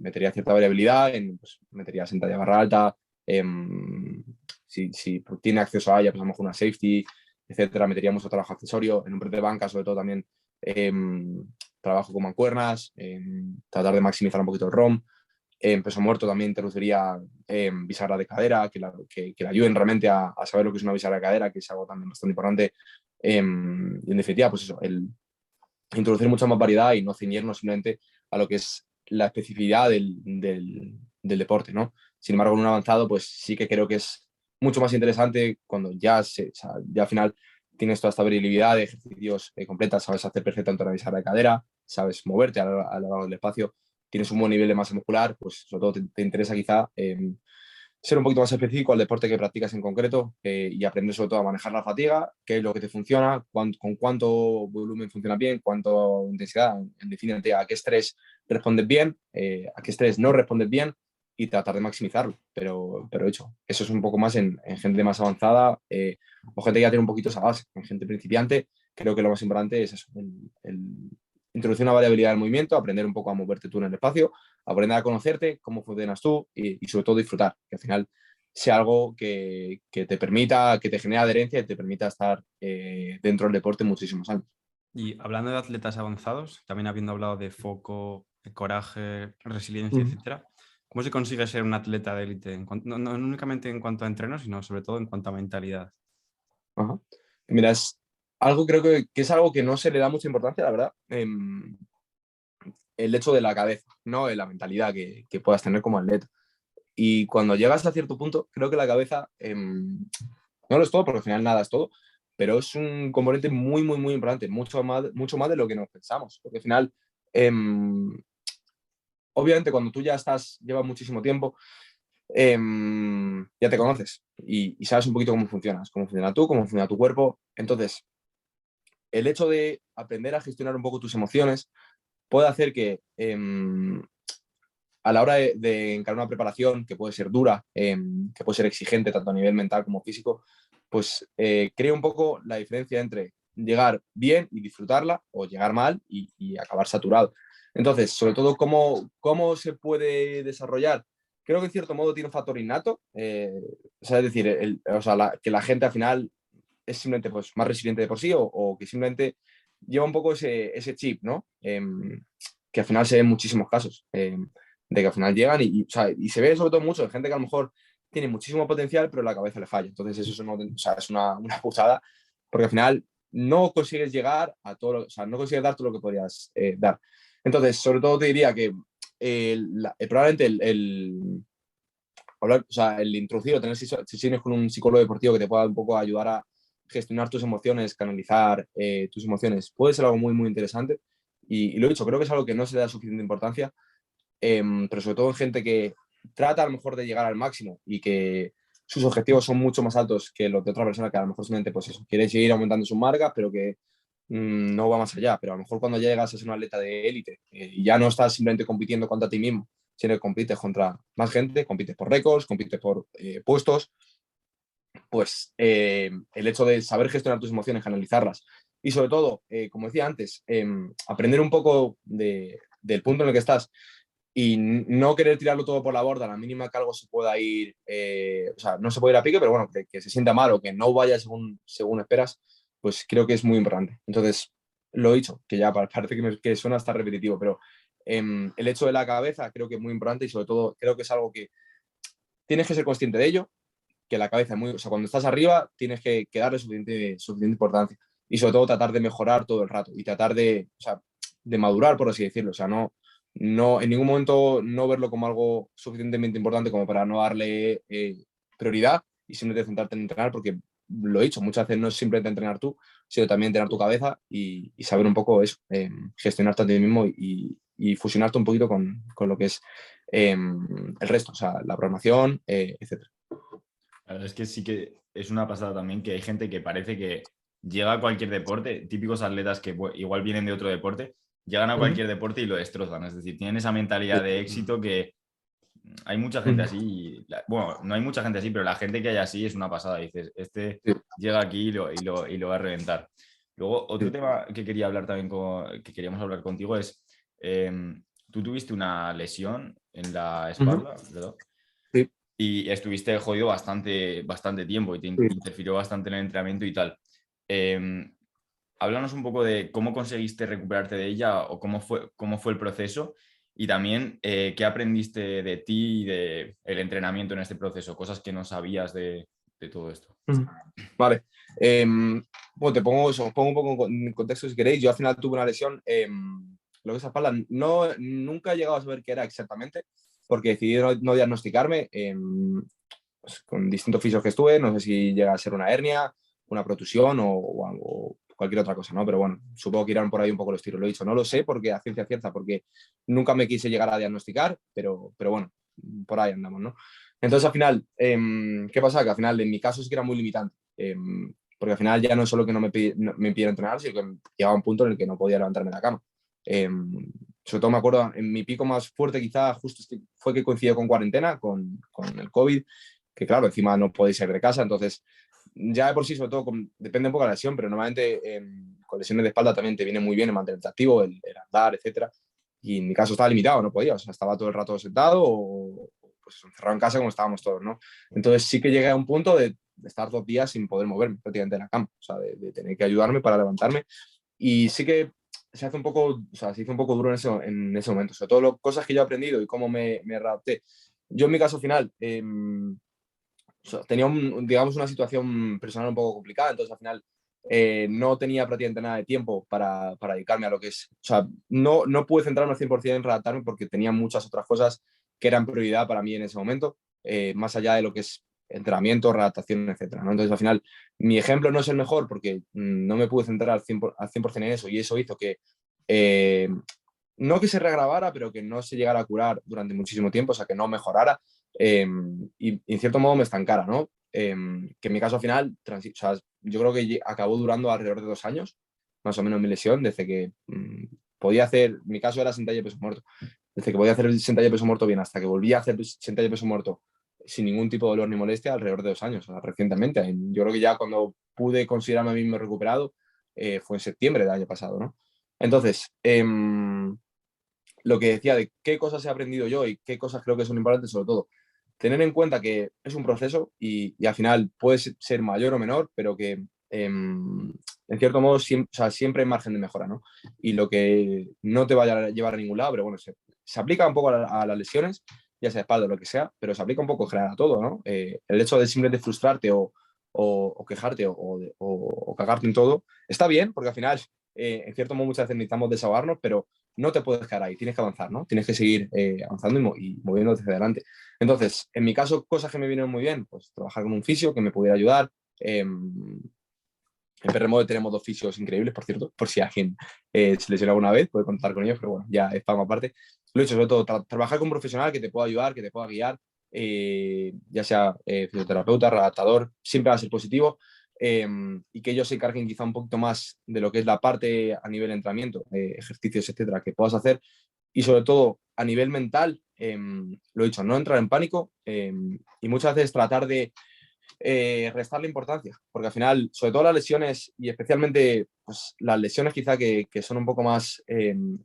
metería cierta variabilidad, pues metería sentadilla barra alta, si tiene acceso a ella, pues a lo mejor una safety, etcétera, metería mucho trabajo accesorio, en un press de banca, sobre todo también trabajo con mancuernas, tratar de maximizar un poquito el ROM. En peso muerto también introduciría bisagra de cadera, que le ayuden realmente a saber lo que es una bisagra de cadera, que es algo también bastante importante. Y en definitiva, pues eso, el introducir mucha más variedad y no ceñirnos simplemente a lo que es la especificidad del deporte, ¿no? Sin embargo, en un avanzado, pues sí que creo que es mucho más interesante cuando o sea, ya al final tienes toda esta variabilidad de ejercicios completas, sabes hacer perfectamente una bisagra de cadera, sabes moverte a lo largo del espacio, tienes un buen nivel de masa muscular, pues sobre todo te interesa quizá ser un poquito más específico al deporte que practicas en concreto y aprender sobre todo a manejar la fatiga, qué es lo que te funciona, con cuánto volumen funciona bien, cuánto intensidad, en definitiva, a qué estrés respondes bien, a qué estrés no respondes bien y tratar de maximizarlo. Pero hecho, eso es un poco más en gente más avanzada o gente que ya tiene un poquito esa base. En gente principiante, creo que lo más importante es eso, introducir una variabilidad del movimiento, aprender un poco a moverte tú en el espacio, aprender a conocerte, cómo funcionas tú y sobre todo disfrutar, que al final sea algo que te permita, que te genere adherencia y te permita estar dentro del deporte muchísimos años. Y hablando de atletas avanzados, también habiendo hablado de foco coraje, resiliencia, etcétera. ¿Cómo se consigue ser un atleta de élite? No únicamente en cuanto a entreno, sino sobre todo en cuanto a mentalidad. Ajá. Mira, es algo, creo que es algo que no se le da mucha importancia, la verdad. El hecho de la cabeza, ¿no? De la mentalidad que puedas tener como atleta. Y cuando llegas a cierto punto, creo que la cabeza no lo es todo, porque al final nada es todo, pero es un componente muy, muy, muy importante, mucho más de lo que nos pensamos. Porque al final, obviamente, cuando tú ya llevas muchísimo tiempo, ya te conoces y sabes un poquito cómo funciona tú, cómo funciona tu cuerpo. Entonces, el hecho de aprender a gestionar un poco tus emociones puede hacer que a la hora de encarar una preparación que puede ser dura, que puede ser exigente tanto a nivel mental como físico, pues crea un poco la diferencia entre llegar bien y disfrutarla o llegar mal y acabar saturado. Entonces, sobre todo, ¿cómo se puede desarrollar? Creo que en cierto modo tiene un factor innato, o sea, es decir, que la gente al final es simplemente pues, más resiliente de por sí o que simplemente lleva un poco ese chip, ¿no? Que al final se ve en muchísimos casos, de que al final llegan o sea, y se ve sobre todo mucho de gente que a lo mejor tiene muchísimo potencial, pero la cabeza le falla. Entonces eso o sea, es una putada, porque al final no consigues llegar a todo, o sea, no consigues dar todo lo que podrías dar. Entonces, sobre todo te diría que probablemente hablar, o sea, el introducir o tener sesiones con un psicólogo deportivo que te pueda un poco ayudar a gestionar tus emociones, canalizar tus emociones, puede ser algo muy, muy interesante. Y lo he dicho, creo que es algo que no se le da suficiente importancia, pero sobre todo en gente que trata a lo mejor de llegar al máximo y que sus objetivos son mucho más altos que los de otra persona que a lo mejor simplemente pues eso, quiere seguir aumentando sus marcas, pero que no va más allá. Pero a lo mejor cuando llegas a ser un atleta de élite y ya no estás simplemente compitiendo contra ti mismo, sino que compites contra más gente, compites por récords, compites por puestos, pues el hecho de saber gestionar tus emociones, analizarlas y sobre todo, como decía antes, aprender un poco del punto en el que estás y no querer tirarlo todo por la borda a la mínima que algo se pueda ir, o sea, no se puede ir a pique, pero bueno, que se sienta mal o que no vaya según esperas, pues creo que es muy importante. Entonces, lo he dicho, que ya parece que suena hasta repetitivo, pero el hecho de la cabeza creo que es muy importante y sobre todo creo que es algo que tienes que ser consciente de ello, que la cabeza es muy, o sea, cuando estás arriba tienes que darle suficiente importancia y sobre todo tratar de mejorar todo el rato y tratar o sea, de madurar, por así decirlo, o sea, no, en ningún momento no verlo como algo suficientemente importante como para no darle prioridad y simplemente centrarte en entrenar, porque lo he dicho, muchas veces no es simplemente entrenar tú, sino también entrenar tu cabeza y saber un poco eso, gestionarte a ti mismo y fusionarte un poquito con lo que es el resto, o sea, la programación, etcétera. La verdad es que sí que es una pasada también que hay gente que parece que llega a cualquier deporte, típicos atletas que igual vienen de otro deporte, llegan a cualquier deporte y lo destrozan. Es decir, tienen esa mentalidad de éxito que hay mucha gente así. Bueno, no hay mucha gente así, pero la gente que hay así es una pasada. Dices, este Sí, llega aquí y lo va a reventar. Luego, otro sí, tema que quería hablar también, que queríamos hablar contigo es, tú tuviste una lesión en la espalda, ¿verdad? sí, Y estuviste jodido bastante tiempo y te sí. interfirió bastante en el entrenamiento y tal. Eh, Háblanos un poco de cómo conseguiste recuperarte de ella o cómo fue el proceso y también qué aprendiste de ti y del entrenamiento en este proceso, cosas que no sabías de todo esto. Vale. Bueno, os pongo un poco en contexto si queréis. Yo al final tuve una lesión, lo que es la espalda. Nunca he llegado a saber qué era exactamente, porque decidí no diagnosticarme pues, con distintos fisios que estuve. No sé si llega a ser una hernia, una protusión o cualquier otra cosa, ¿no? Pero bueno, supongo que irán por ahí un poco los tiros. Lo he dicho, no lo sé porque a ciencia cierta, porque nunca me quise llegar a diagnosticar, pero bueno, por ahí andamos, ¿no? Entonces, al final, ¿qué pasa? Que al final, en mi caso, sí que era muy limitante. Porque al final ya no es solo que me impidiera entrenar, sino que llegaba un punto en el que no podía levantarme de la cama. Sobre todo me acuerdo, en mi pico más fuerte quizá justo fue que coincidió con cuarentena, con el COVID, que claro, encima no podéis salir de casa, entonces ya de por sí, sobre todo, depende un poco de la lesión, pero normalmente con lesiones de espalda también te viene muy bien el mantenerte activo, el andar, etcétera. Y en mi caso estaba limitado, no podía, o sea, estaba todo el rato sentado o pues encerrado en casa como estábamos todos, ¿no? Entonces sí que llegué a un punto de estar 2 días sin poder moverme prácticamente de la cama, o sea, de tener que ayudarme para levantarme. Y sí que se hace un poco, o sea, se hizo un poco duro en ese momento. Sobre todo las cosas que yo he aprendido y cómo me readapté. Yo en mi caso final o sea, tenía, digamos, una situación personal un poco complicada, entonces al final no tenía prácticamente nada de tiempo para dedicarme a lo que es, o sea, no pude centrarme al 100% en redactarme porque tenía muchas otras cosas que eran prioridad para mí en ese momento, más allá de lo que es entrenamiento, redactación, etcétera, ¿no? Entonces al final mi ejemplo no es el mejor porque no me pude centrar al 100% en eso y eso hizo que eh, no que se reagravara, pero que no se llegara a curar durante muchísimo tiempo, o sea, que no mejorara y en cierto modo me estancara, ¿no? Que en mi caso al final, o sea, yo creo que acabó durando alrededor de 2 años, más o menos mi lesión, desde que podía hacer, mi caso era sentadilla de peso muerto, desde que podía hacer sentadilla de peso muerto bien hasta que volví a hacer sentadilla de peso muerto sin ningún tipo de dolor ni molestia, alrededor de 2 años, o sea, recientemente. Yo creo que ya cuando pude considerarme a mí mismo recuperado fue en septiembre del año pasado, ¿no? Entonces, lo que decía de qué cosas he aprendido yo y qué cosas creo que son importantes, sobre todo, tener en cuenta que es un proceso y al final puede ser mayor o menor, pero que en cierto modo siempre, o sea, siempre hay margen de mejora, ¿no? Y lo que no te vaya a llevar a ningún lado, pero bueno, se aplica un poco a las lesiones, ya sea espalda o lo que sea, pero se aplica un poco en general a todo, ¿no? El hecho de simplemente frustrarte o quejarte o cagarte en todo, está bien, porque al final, en cierto modo, muchas veces necesitamos desahogarnos, pero no te puedes quedar ahí, tienes que avanzar, ¿no? Tienes que seguir avanzando y moviéndote hacia adelante. Entonces, en mi caso, cosas que me vinieron muy bien, pues trabajar con un fisio que me pudiera ayudar. En PRMODE tenemos 2 fisios increíbles, por cierto, por si alguien se lesiona alguna vez, puede contar con ellos, pero bueno, ya es pago aparte. Lo he hecho, sobre todo, trabajar con un profesional que te pueda ayudar, que te pueda guiar, ya sea fisioterapeuta, redactador, siempre va a ser positivo. Y que ellos se encarguen quizá un poquito más de lo que es la parte a nivel de entrenamiento, ejercicios, etcétera, que puedas hacer. Y sobre todo a nivel mental, lo he dicho, no entrar en pánico y muchas veces tratar de restarle importancia, porque al final, sobre todo las lesiones y especialmente pues, las lesiones quizá que son un poco más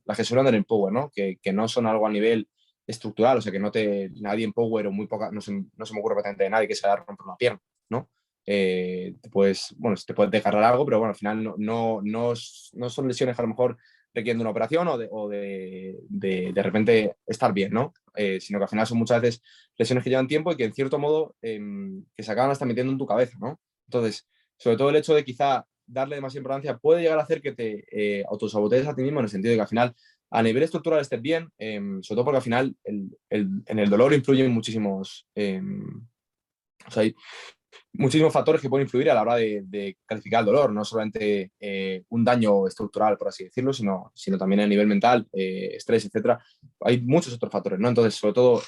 las que suelen dar en Power, ¿no? Que no son algo a nivel estructural, o sea, que nadie en Power o muy poca, no se me ocurre prácticamente de nadie que se haya romper una pierna, ¿no? Bueno, te puedes desgarrar algo, pero bueno, al final no son lesiones que a lo mejor requieren de una operación o de repente estar bien, ¿no? Sino que al final son muchas veces lesiones que llevan tiempo y que en cierto modo que se acaban hasta metiendo en tu cabeza, ¿no? Entonces, sobre todo el hecho de quizá darle demasiada importancia puede llegar a hacer que te autosabotees a ti mismo en el sentido de que al final a nivel estructural estés bien, sobre todo porque al final en el dolor influyen muchísimos, o sea, hay muchísimos factores que pueden influir a la hora de calificar el dolor, no solamente un daño estructural, por así decirlo, sino también a nivel mental, estrés, etcétera. Hay muchos otros factores, ¿no? Entonces, sobre todo,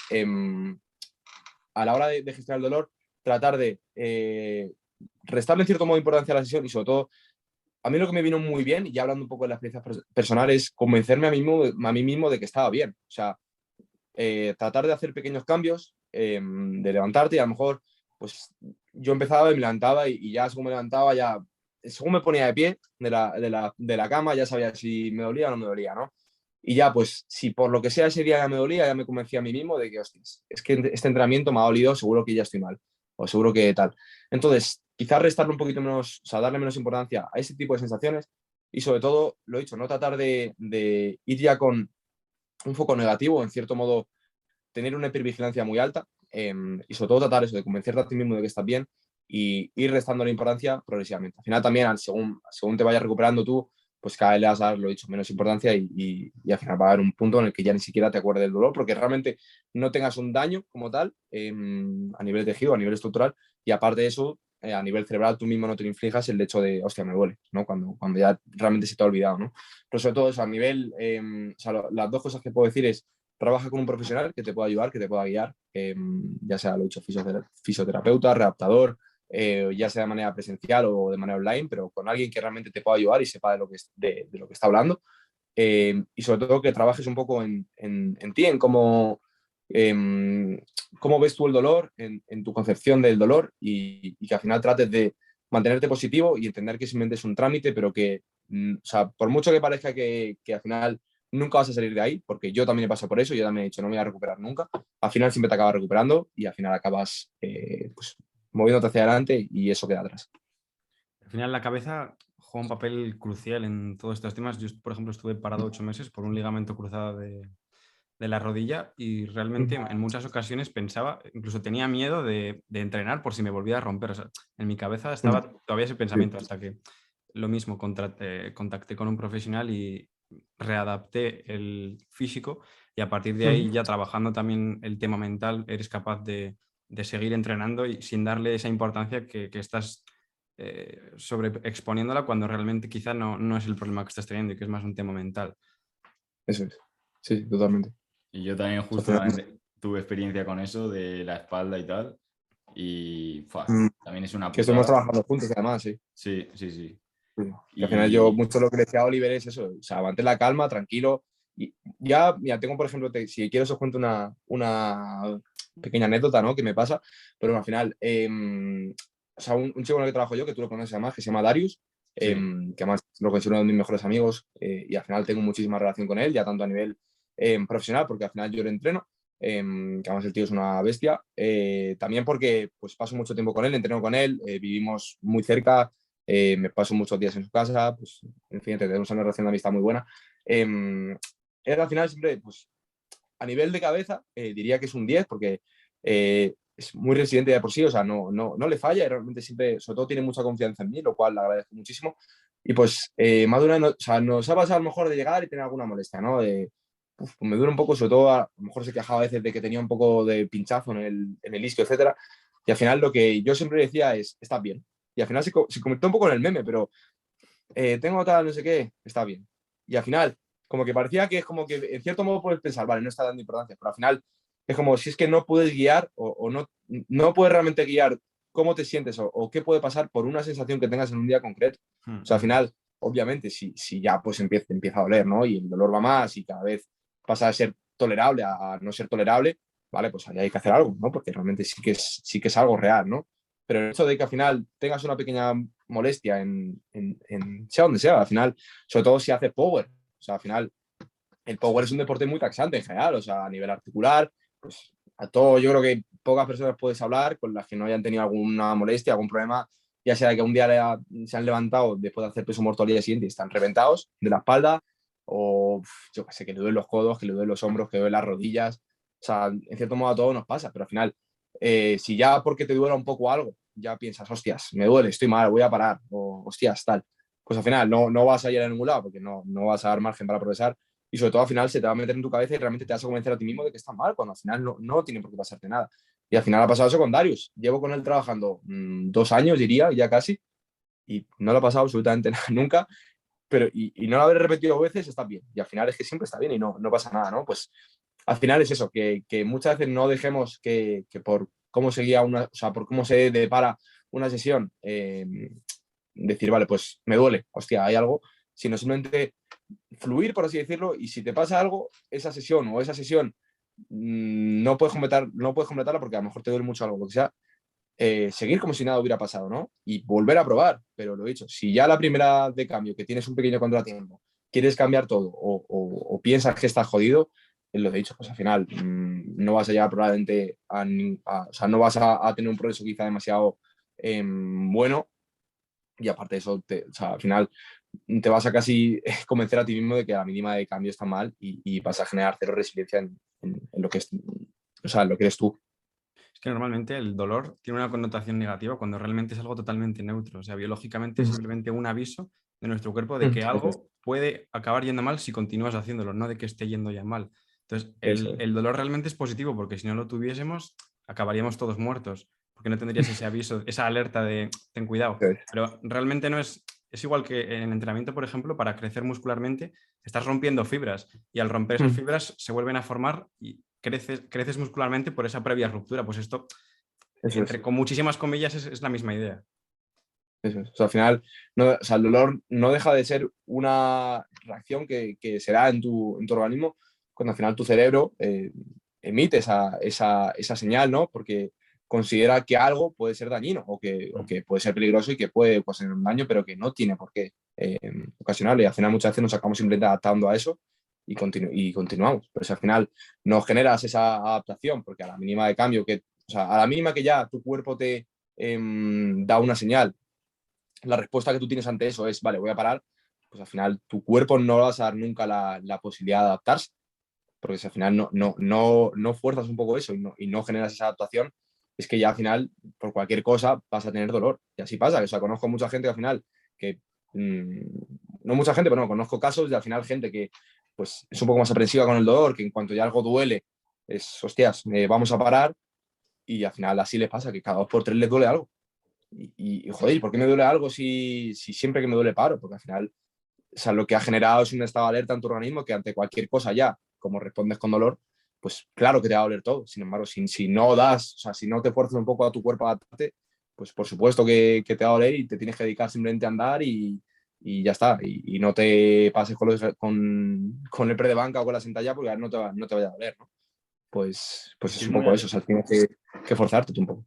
a la hora de gestionar el dolor, tratar de restarle en cierto modo de importancia a la sesión y sobre todo, a mí lo que me vino muy bien, y ya hablando un poco de las experiencias personales, es convencerme a mí mismo de que estaba bien. O sea, tratar de hacer pequeños cambios, de levantarte y a lo mejor, pues yo empezaba y me levantaba y ya según me levantaba, ya según me ponía de pie de la cama, ya sabía si me dolía o no me dolía, ¿no? Y ya, pues, si por lo que sea ese día ya me dolía, ya me convencía a mí mismo de que, hostias, es que este entrenamiento me ha dolido, seguro que ya estoy mal, o seguro que tal. Entonces, quizás restarle un poquito menos, o sea, darle menos importancia a ese tipo de sensaciones y sobre todo, lo he dicho, no tratar de ir ya con un foco negativo, en cierto modo, tener una hipervigilancia muy alta y sobre todo tratar eso, de convencerte a ti mismo de que estás bien y ir restando la importancia progresivamente. Al final también, según te vayas recuperando tú, pues cada vez le vas a dar, lo dicho, menos importancia y al final va a haber un punto en el que ya ni siquiera te acuerdes del dolor porque realmente no tengas un daño como tal a nivel de tejido, a nivel estructural y aparte de eso, a nivel cerebral tú mismo no te inflijas el hecho de, hostia, me duele, ¿no? Cuando ya realmente se te ha olvidado, ¿no? Pero sobre todo eso, a nivel, o sea, las dos cosas que puedo decir es trabaja con un profesional que te pueda ayudar, que te pueda guiar, ya sea, lo he dicho, fisioterapeuta, readaptador, ya sea de manera presencial o de manera online, pero con alguien que realmente te pueda ayudar y sepa de lo que está hablando. Y sobre todo que trabajes un poco en ti, en cómo ves tú el dolor, en tu concepción del dolor y que al final trates de mantenerte positivo y entender que simplemente es un trámite, pero que, o sea, por mucho que parezca que al final nunca vas a salir de ahí, porque yo también he pasado por eso, yo también he dicho no me voy a recuperar nunca, al final siempre te acabas recuperando y al final acabas pues, moviéndote hacia adelante y eso queda atrás. Al final la cabeza juega un papel crucial en todos estos temas. Yo, por ejemplo, estuve parado 8 meses por un ligamento cruzado de la rodilla y realmente en muchas ocasiones pensaba, incluso tenía miedo de entrenar por si me volvía a romper. O sea, en mi cabeza estaba todavía ese pensamiento hasta que lo mismo contacté con un profesional y readapté el físico y a partir de ahí ya trabajando también el tema mental eres capaz de seguir entrenando y sin darle esa importancia que estás sobreexponiéndola cuando realmente quizá no es el problema que estás teniendo y que es más un tema mental. Eso es. Sí, totalmente. Y yo también O sea, al final, justamente tuve experiencia con eso de la espalda y tal. Y también es una que estuvimos putada. trabajando juntos además, sí. Sí, sí, sí. Sí. Que al final yo Y mucho lo que le decía a Oliver es eso, o sea, mantén la calma, tranquilo. Y ya, mira, tengo por ejemplo, si quieres os cuento una pequeña anécdota, ¿no? Que me pasa, pero al final, o sea, un chico con el que trabajo yo, que tú lo conoces además, que se llama Darius, sí, que además lo considero uno de mis mejores amigos y al final tengo muchísima relación con él, ya tanto a nivel profesional, porque al final yo lo entreno, que además el tío es una bestia, también porque pues paso mucho tiempo con él, entreno con él, vivimos muy cerca, me paso muchos días en su casa, pues, en fin, tenemos una relación de amistad muy buena. Él al final siempre, pues, a nivel de cabeza, diría que es un 10 porque es muy resiliente de por sí, o sea, no le falla y realmente siempre, sobre todo, tiene mucha confianza en mí, lo cual le agradezco muchísimo. Y pues, más de una vez, o sea, nos ha pasado a lo mejor de llegar y tener alguna molestia, ¿no? Pues me dura un poco, sobre todo, a lo mejor se quejaba a veces de que tenía un poco de pinchazo en el isquio, etcétera. Y al final lo que yo siempre decía es, estás bien. Y al final se convirtió un poco en el meme, pero tengo tal, no sé qué, está bien. Y al final, como que parecía que es como que en cierto modo puedes pensar, vale, no está dando importancia, pero al final es como si es que no puedes guiar o no puedes realmente guiar cómo te sientes o qué puede pasar por una sensación que tengas en un día concreto. O sea, al final, obviamente, si ya pues empieza a doler, ¿no? Y el dolor va más y cada vez pasa de ser tolerable a no ser tolerable, vale, pues ahí hay que hacer algo, ¿no? Porque realmente sí que es algo real, ¿no? Pero el hecho de que al final tengas una pequeña molestia sea donde sea, al final, sobre todo si haces power, o sea, al final el power es un deporte muy taxante en general, o sea, a nivel articular, pues a todo, yo creo que pocas personas puedes hablar con las que no hayan tenido alguna molestia, algún problema, ya sea que un día se han levantado después de hacer peso muerto al día siguiente y están reventados de la espalda, o yo qué sé, que le duelen los codos, que le duelen los hombros, que le duelen las rodillas, o sea, en cierto modo a todos nos pasa, pero al final, si ya porque te duela un poco algo, ya piensas, hostias, me duele, estoy mal, voy a parar, o hostias, tal, pues al final no vas a ir a ningún lado porque no vas a dar margen para progresar y sobre todo al final se te va a meter en tu cabeza y realmente te vas a convencer a ti mismo de que está mal, cuando al final no tiene por qué pasarte nada. Y al final ha pasado eso con Darius. Llevo con él trabajando 2 años, diría, ya casi, y no lo ha pasado absolutamente nada nunca, pero y no lo haber repetido veces está bien. Y al final es que siempre está bien y no pasa nada, ¿no? Pues al final es eso, que muchas veces no dejemos que por cómo seguía o sea, por cómo se depara una sesión, decir, vale, pues me duele, hostia, hay algo, sino simplemente fluir, por así decirlo, y si te pasa algo, esa sesión no puedes completarla porque a lo mejor te duele mucho algo, lo que sea, seguir como si nada hubiera pasado, ¿no? Y volver a probar, pero lo he dicho, si ya la primera de cambio, que tienes un pequeño contratiempo, quieres cambiar todo o piensas que estás jodido, lo he dicho, pues al final no vas a llegar probablemente o sea, no vas a tener un progreso quizá demasiado bueno y aparte de eso, o sea, al final te vas a casi convencer a ti mismo de que la mínima de cambio está mal y vas a generar cero resiliencia en lo que es, o sea, en lo que eres tú. Es que normalmente el dolor tiene una connotación negativa cuando realmente es algo totalmente neutro. O sea, biológicamente es simplemente un aviso de nuestro cuerpo de que Eso es. algo puede acabar yendo mal si continúas haciéndolo, no de que esté yendo ya mal. Entonces, Eso el dolor realmente es positivo porque si no lo tuviésemos, acabaríamos todos muertos, porque no tendrías ese aviso, esa alerta de ten cuidado. es. Pero realmente no es igual que en el entrenamiento, por ejemplo, para crecer muscularmente, estás rompiendo fibras y al romper esas fibras se vuelven a formar y creces muscularmente por esa previa ruptura. Pues esto, Eso es. con muchísimas comillas, es la misma idea. Eso es. O sea, al final, o sea, el dolor no deja de ser una reacción que se da en tu organismo cuando al final tu cerebro emite esa señal, ¿no? Porque considera que algo puede ser dañino o que puede ser peligroso y que puede ocasionar un daño, pero que no tiene por qué ocasionarlo. Y al final muchas veces nos acabamos simplemente adaptando a eso y continuamos. Pero si al final no generas esa adaptación, porque a la mínima de cambio, o sea, a la mínima que ya tu cuerpo te da una señal la respuesta que tú tienes ante eso es, vale, voy a parar, pues al final tu cuerpo no le vas a dar nunca la posibilidad de adaptarse, porque si al final no fuerzas un poco eso y no generas esa adaptación, es que ya al final, por cualquier cosa, vas a tener dolor. Y así pasa. O sea, conozco mucha gente que al final, que no mucha gente, pero no, conozco casos de al final gente que pues es un poco más aprensiva con el dolor, que en cuanto ya algo duele, es, hostias, vamos a parar, y al final así les pasa, que cada 2 por 3 les duele algo. Joder, ¿por qué me duele algo si siempre que me duele paro? Porque al final, o sea, lo que ha generado es un estado de alerta en tu organismo que ante cualquier cosa ya, como respondes con dolor, pues claro que te va a doler todo. Sin embargo, si no das, o sea, si no te fuerzas un poco a tu cuerpo a adaptarte, pues por supuesto que te va a doler y te tienes que dedicar simplemente a andar y ya está. Y no te pases con el pre de banca o con la sentalla porque no te vaya a doler, ¿no? Pues es Es un muy, poco eso, o sea, tienes que forzarte tú un poco.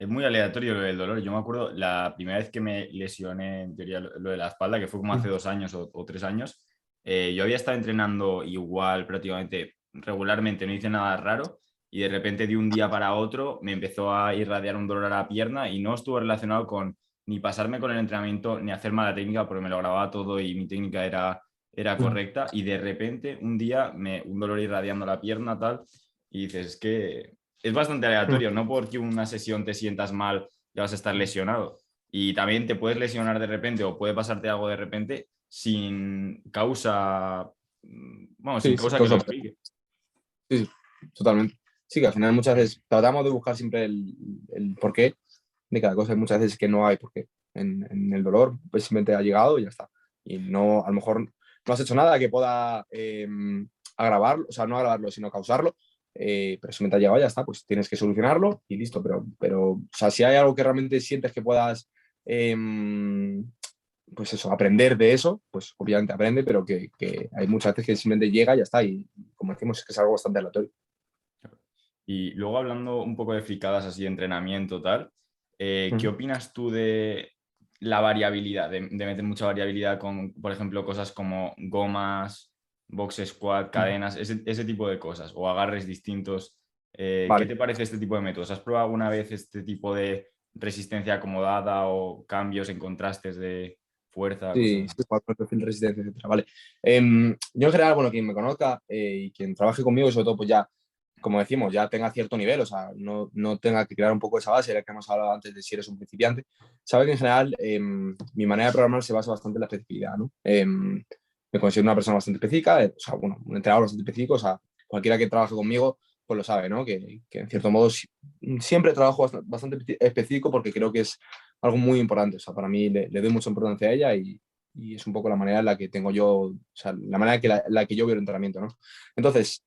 es muy aleatorio lo del dolor. Yo me acuerdo la primera vez que me lesioné, en teoría, lo de la espalda, que fue como hace 2 años o 3 años. Yo había estado entrenando igual prácticamente regularmente, no hice nada raro y de repente de un día para otro me empezó a irradiar un dolor a la pierna y no estuvo relacionado con ni pasarme con el entrenamiento ni hacer mala técnica porque me lo grababa todo y mi técnica era correcta y de repente un día un dolor irradiando la pierna tal y dices, es que es bastante aleatorio, no porque una sesión te sientas mal ya vas a estar lesionado. Y también te puedes lesionar de repente o puede pasarte algo de repente sin causa, bueno, sin Sí, sí, causa que lo explique. sí, totalmente. Sí, que al final muchas veces tratamos de buscar siempre el porqué de cada cosa. Hay muchas veces que no hay porqué. En el dolor, pues simplemente ha llegado y ya está. Y no, a lo mejor no has hecho nada que pueda agravarlo, o sea, no agravarlo, sino causarlo. Pero simplemente ha llegado y ya está, pues tienes que solucionarlo y listo. Pero o sea, si hay algo que realmente sientes que puedas pues eso, aprender de eso, pues obviamente aprende, pero que hay muchas veces que simplemente llega y ya está. Y como decimos, es que es algo bastante aleatorio. Y luego hablando un poco de fricadas así de entrenamiento tal, ¿qué Ujú. opinas tú de la variabilidad, de meter mucha variabilidad con, por ejemplo, cosas como gomas, box squat, cadenas, ese tipo de cosas, o agarres distintos? ¿Qué Vale. te parece este tipo de métodos? ¿Has probado alguna vez este tipo de resistencia acomodada o cambios en contrastes de fuerza, cosas Sí, así? sí, para el perfil de resistencia, etcétera. Vale. Yo en general, bueno, quien me conozca y quien trabaje conmigo, y sobre todo, pues ya, como decimos, ya tenga cierto nivel, o sea, no tenga que crear un poco esa base, la que hemos hablado antes de si eres un principiante, sabe que en general mi manera de programar se basa bastante en la especificidad, ¿no? Me considero una persona bastante específica, o sea, bueno, un entrenador bastante específico, o sea, cualquiera que trabaje conmigo, pues lo sabe, ¿no? Que en cierto modo siempre trabajo bastante específico porque creo que es algo muy importante. O sea, para mí le doy mucha importancia a ella y es un poco la manera en la que tengo yo, o sea, la manera en la que yo veo el entrenamiento, ¿no? Entonces,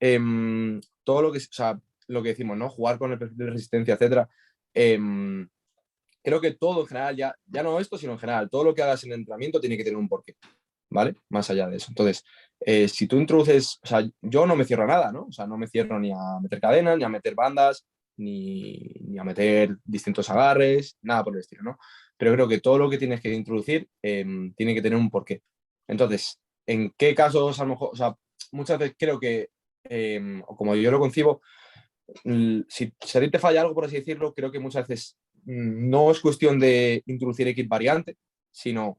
todo lo que, o sea, lo que decimos, ¿no? Jugar con el perfil de resistencia, etcétera. Creo que todo en general, ya no esto, sino en general, todo lo que hagas en el entrenamiento tiene que tener un porqué, ¿vale? Más allá de eso. Entonces, si tú introduces, o sea, yo no me cierro a nada, ¿no? O sea, no me cierro ni a meter cadenas, ni a meter bandas, ni a meter distintos agarres, nada por el estilo, ¿no? Pero creo que todo lo que tienes que introducir tiene que tener un porqué. Entonces, ¿en qué casos a lo mejor, o sea, muchas veces creo que, o como yo lo concibo, si a ti te falla algo, por así decirlo, creo que muchas veces no es cuestión de introducir X variante, sino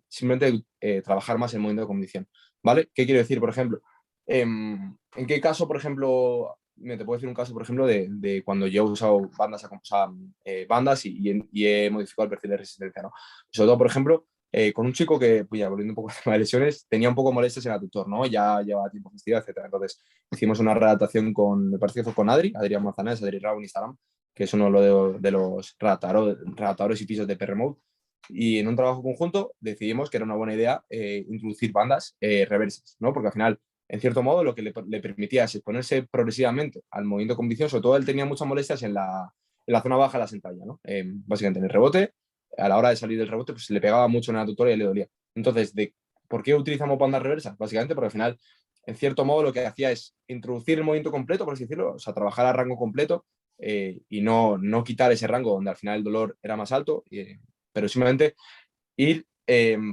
simplemente trabajar más el movimiento de condición. ¿Vale? ¿Qué quiero decir, por ejemplo? ¿En qué caso, por ejemplo, te puedo decir un caso, por ejemplo, de cuando yo he usado bandas, o sea, bandas y he modificado el perfil de resistencia, ¿no? Sobre todo, por ejemplo, con un chico que, pues ya volviendo un poco al tema de lesiones, tenía un poco molestias en el aductor, ¿no? Ya llevaba tiempo festivo, etcétera. Entonces, hicimos una readaptación me parece que fue con Adrián Manzanares, Adri Rao en Instagram, que es uno de los redactadores y pisos de PRMode. Y en un trabajo conjunto decidimos que era una buena idea introducir bandas reversas, ¿no? Porque al final, en cierto modo, lo que le permitía es exponerse progresivamente al movimiento con condición. Sobre todo él tenía muchas molestias en la zona baja de la sentalla, ¿no? Básicamente en el rebote, a la hora de salir del rebote, pues le pegaba mucho en la tutora y le dolía. Entonces, ¿por qué utilizamos bandas reversas? Básicamente porque al final, en cierto modo, lo que hacía es introducir el movimiento completo, por así decirlo, o sea, trabajar a rango completo y no quitar ese rango donde al final el dolor era más alto, pero simplemente ir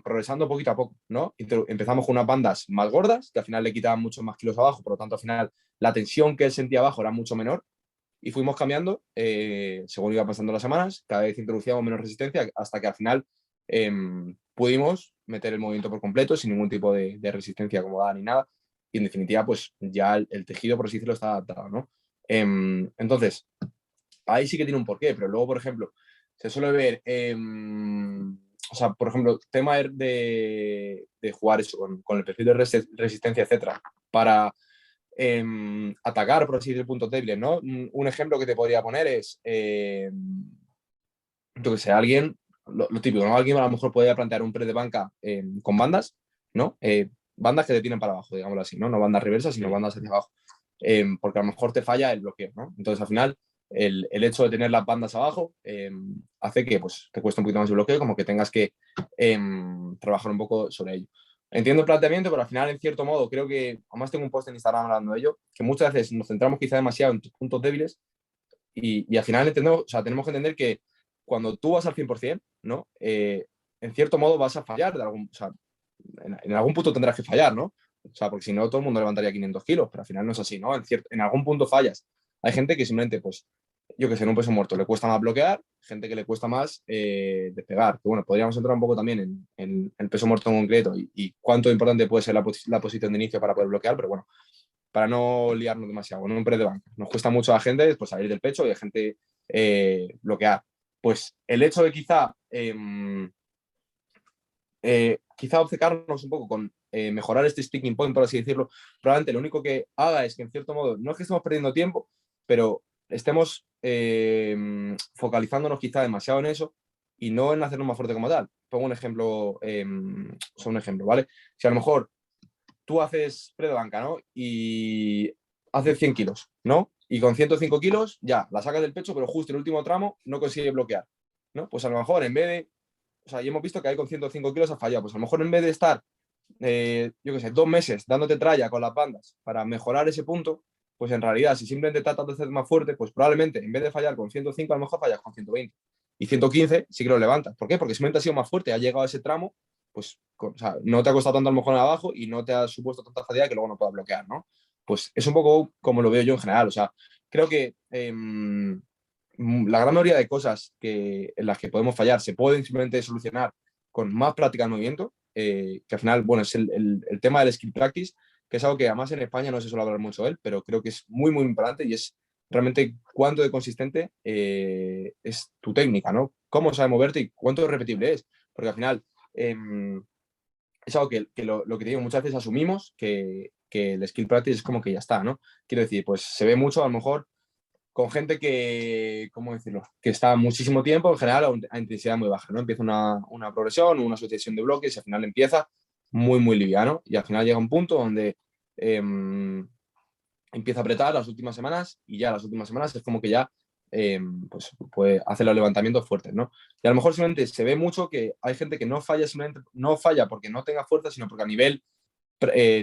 progresando poquito a poco, ¿no? Empezamos con unas bandas más gordas, que al final le quitaban muchos más kilos abajo, por lo tanto, al final la tensión que él sentía abajo era mucho menor y fuimos cambiando según iban pasando las semanas, cada vez introducíamos menos resistencia hasta que al final pudimos meter el movimiento por completo sin ningún tipo de resistencia acomodada ni nada. Y en definitiva, pues ya el tejido, por así decirlo, está adaptado, ¿no? Entonces, ahí sí que tiene un porqué, pero luego, por ejemplo, se suele ver, o sea, por ejemplo, tema de jugar eso con el perfil de resistencia, etcétera, para atacar, por así decirlo, puntos débiles, ¿no? Un ejemplo que te podría poner es, yo que sé, alguien, lo típico, ¿no? Alguien a lo mejor podría plantear un press de banca con bandas, ¿no? Bandas que te tienen para abajo, digámoslo así, ¿no? No bandas reversas, sino bandas hacia abajo. Porque a lo mejor te falla el bloqueo, ¿no? Entonces, al final, el hecho de tener las bandas abajo hace que pues, te cueste un poquito más el bloqueo, como que tengas que trabajar un poco sobre ello. Entiendo el planteamiento, pero al final, en cierto modo, creo que, además tengo un post en Instagram hablando de ello, que muchas veces nos centramos quizá demasiado en tus puntos débiles y al final entendemos, o sea, tenemos que entender que cuando tú vas al 100%, ¿no? En cierto modo vas a fallar, o sea, en algún punto tendrás que fallar, ¿no? O sea, porque si no, todo el mundo levantaría 500 kilos, pero al final no es así, ¿no? En algún punto fallas. Hay gente que simplemente, pues, yo que sé, en un peso muerto le cuesta más bloquear, gente que le cuesta más despegar. Que bueno, podríamos entrar un poco también en el peso muerto en concreto y cuánto importante puede ser la posición de inicio para poder bloquear, pero bueno, para no liarnos demasiado, en un press de banca. Nos cuesta mucho a la gente pues, salir del pecho y a gente bloquear. Pues el hecho de quizá obcecarnos un poco con mejorar este sticking point, por así decirlo, probablemente lo único que haga es que, en cierto modo, no es que estemos perdiendo tiempo, pero estemos focalizándonos quizá demasiado en eso y no en hacernos más fuerte como tal. Pongo un ejemplo, un ejemplo, ¿vale? Si a lo mejor tú haces pre de banca, ¿no? Y haces 100 kilos, ¿no? Y con 105 kilos ya la sacas del pecho, pero justo el último tramo no consigue bloquear, ¿no? Pues a lo mejor en vez de, o sea, ya hemos visto que ahí con 105 kilos ha fallado, pues a lo mejor en vez de estar, yo qué sé, 2 meses dándote tralla con las bandas para mejorar ese punto, pues en realidad si simplemente tratas de hacer más fuerte, pues probablemente en vez de fallar con 105 a lo mejor fallas con 120. Y 115 sí que lo levantas. ¿Por qué? Porque simplemente has sido más fuerte, has llegado a ese tramo pues o sea, no te ha costado tanto a lo mejor en abajo y no te ha supuesto tanta fatiga que luego no puedas bloquear, ¿no? Pues es un poco como lo veo yo en general. O sea, creo que la gran mayoría de cosas en las que podemos fallar se pueden simplemente solucionar con más práctica de movimiento, que al final, bueno, es el tema del skill practice, que es algo que además en España no se suele hablar mucho de él, pero creo que es muy, muy importante y es realmente cuánto de consistente es tu técnica, ¿no? Cómo sabe moverte y cuánto repetible es. Porque al final, es algo que lo que te digo, muchas veces asumimos que el skill practice es como que ya está, ¿no? Quiero decir, pues se ve mucho a lo mejor con gente que, ¿cómo decirlo? Que está muchísimo tiempo, en general, a intensidad muy baja, ¿no? Empieza una progresión, una sucesión de bloques y al final empieza muy, muy liviano y al final llega un punto donde empieza a apretar las últimas semanas y ya las últimas semanas es como que ya pues puede hacer los levantamientos fuertes, ¿no? Y a lo mejor simplemente se ve mucho que hay gente que no falla simplemente, no falla porque no tenga fuerza, sino porque a nivel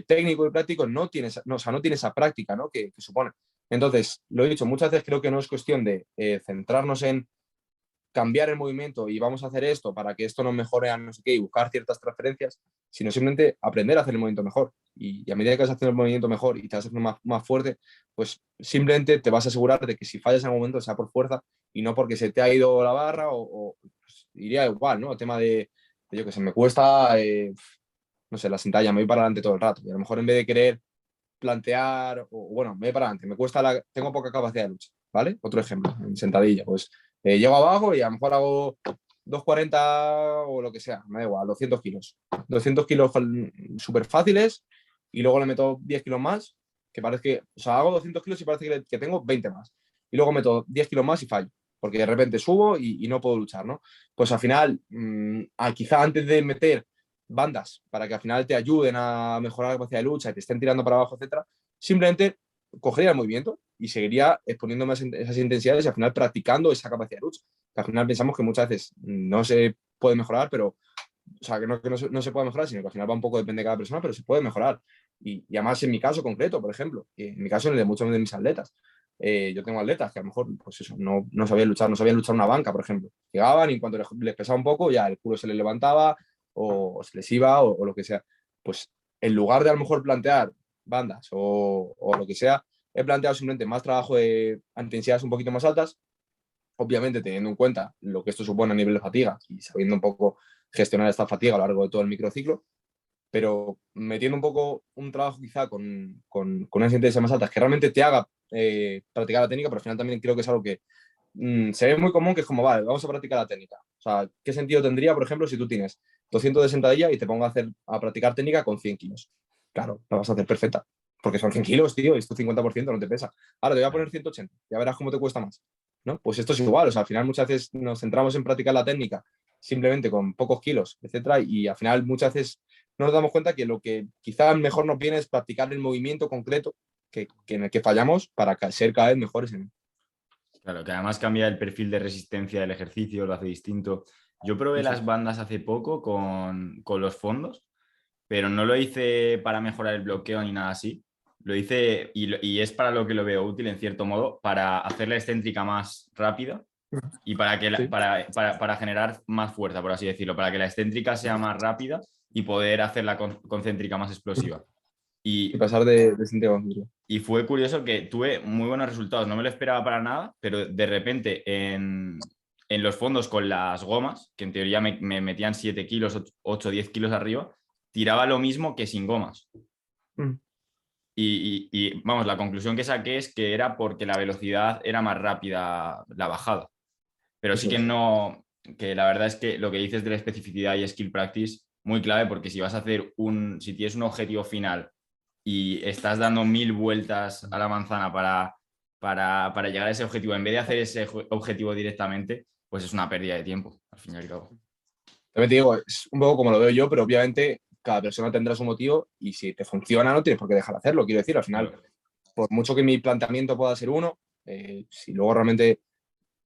técnico y práctico no tiene, o sea, no tiene esa práctica, ¿no? que supone. Entonces, lo he dicho, muchas veces creo que no es cuestión de centrarnos en cambiar el movimiento y vamos a hacer esto para que esto nos mejore a no sé qué y buscar ciertas transferencias, sino simplemente aprender a hacer el movimiento mejor. Y a medida que vas haciendo el movimiento mejor y te vas haciendo más fuerte, pues simplemente te vas a asegurar de que si fallas en algún momento sea por fuerza y no porque se te ha ido la barra o pues, iría igual, ¿no? El tema de yo que sé, me cuesta, no sé, la sentalla, me voy para adelante todo el rato. Y a lo mejor en vez de querer plantear, o bueno, me voy para adelante, tengo poca capacidad de lucha, ¿vale? Otro ejemplo, en sentadilla, pues llego abajo y a lo mejor hago 240 o lo que sea, me da igual, 200 kilos. 200 kilos súper fáciles y luego le meto 10 kilos más, que parece que, o sea, hago 200 kilos y parece que tengo 20 más. Y luego meto 10 kilos más y fallo, porque de repente subo y no puedo luchar, ¿no? Pues al final, quizá antes de meter bandas para que al final te ayuden a mejorar la capacidad de lucha y te estén tirando para abajo, etcétera, simplemente cogería el movimiento y seguiría exponiéndome a esas intensidades y al final practicando esa capacidad de lucha. Que al final pensamos que muchas veces no se puede mejorar, pero, o sea, que no se puede mejorar, sino que al final va un poco, depende de cada persona, pero se puede mejorar. Y además en mi caso concreto, por ejemplo, en mi caso en el de muchos de mis atletas, yo tengo atletas que a lo mejor, pues eso, no sabían luchar una banca, por ejemplo. Llegaban y en cuanto les pesaba un poco, ya el culo se les levantaba o se les iba o lo que sea. Pues en lugar de a lo mejor plantear bandas o lo que sea, he planteado simplemente más trabajo a intensidades un poquito más altas, obviamente teniendo en cuenta lo que esto supone a nivel de fatiga y sabiendo un poco gestionar esta fatiga a lo largo de todo el microciclo, pero metiendo un poco un trabajo quizá con unas intensidades más altas que realmente te haga practicar la técnica, pero al final también creo que es algo que se ve muy común, que es como, vale, vamos a practicar la técnica. O sea, ¿qué sentido tendría, por ejemplo, si tú tienes 200 de sentadilla y te pongo a practicar técnica con 100 kilos? Claro, la vas a hacer perfecta, porque son 100 kilos, tío, y esto 50% no te pesa. Ahora te voy a poner 180, ya verás cómo te cuesta más, ¿no? Pues esto es igual, o sea, al final muchas veces nos centramos en practicar la técnica simplemente con pocos kilos, etcétera, y al final muchas veces no nos damos cuenta que lo que quizás mejor nos viene es practicar el movimiento concreto en el que fallamos para ser cada vez mejores en él. Claro, que además cambia el perfil de resistencia del ejercicio, lo hace distinto. Yo probé Eso. las bandas hace poco con los fondos, pero no lo hice para mejorar el bloqueo ni nada así. Lo hice, y es para lo que lo veo útil, en cierto modo, para hacer la excéntrica más rápida y Sí. para generar más fuerza, por así decirlo, para que la excéntrica sea más rápida y poder hacer la concéntrica más explosiva. Y Y, pasar de sentido a conclusión. y fue curioso que tuve muy buenos resultados, no me lo esperaba para nada, pero de repente en los fondos con las gomas, que en teoría me metían 7 kilos, 8, 10 kilos arriba, tiraba lo mismo que sin gomas. Mm. Y, vamos, la conclusión que saqué es que era porque la velocidad era más rápida la bajada. Pero sí Eso que es. no, que la verdad es que lo que dices de la especificidad y skill practice, muy clave, porque si vas a hacer si tienes un objetivo final y estás dando 1000 vueltas a la manzana para llegar a ese objetivo, en vez de hacer ese objetivo directamente, pues es una pérdida de tiempo, al fin y al cabo. También te digo, es un poco como lo veo yo, pero obviamente cada persona tendrá su motivo y si te funciona no tienes por qué dejar de hacerlo. Quiero decir, al final, Claro. por mucho que mi planteamiento pueda ser uno, si luego realmente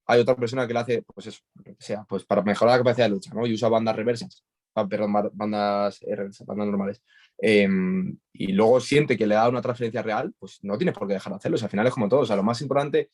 hay otra persona que lo hace, pues eso, lo que sea, pues para mejorar la capacidad de lucha, ¿no? Y usa bandas reversas, perdón, bandas reversas, bandas normales. Y luego siente que le da una transferencia real, pues no tienes por qué dejar de hacerlo. O sea, al final es como todo. O sea, lo más importante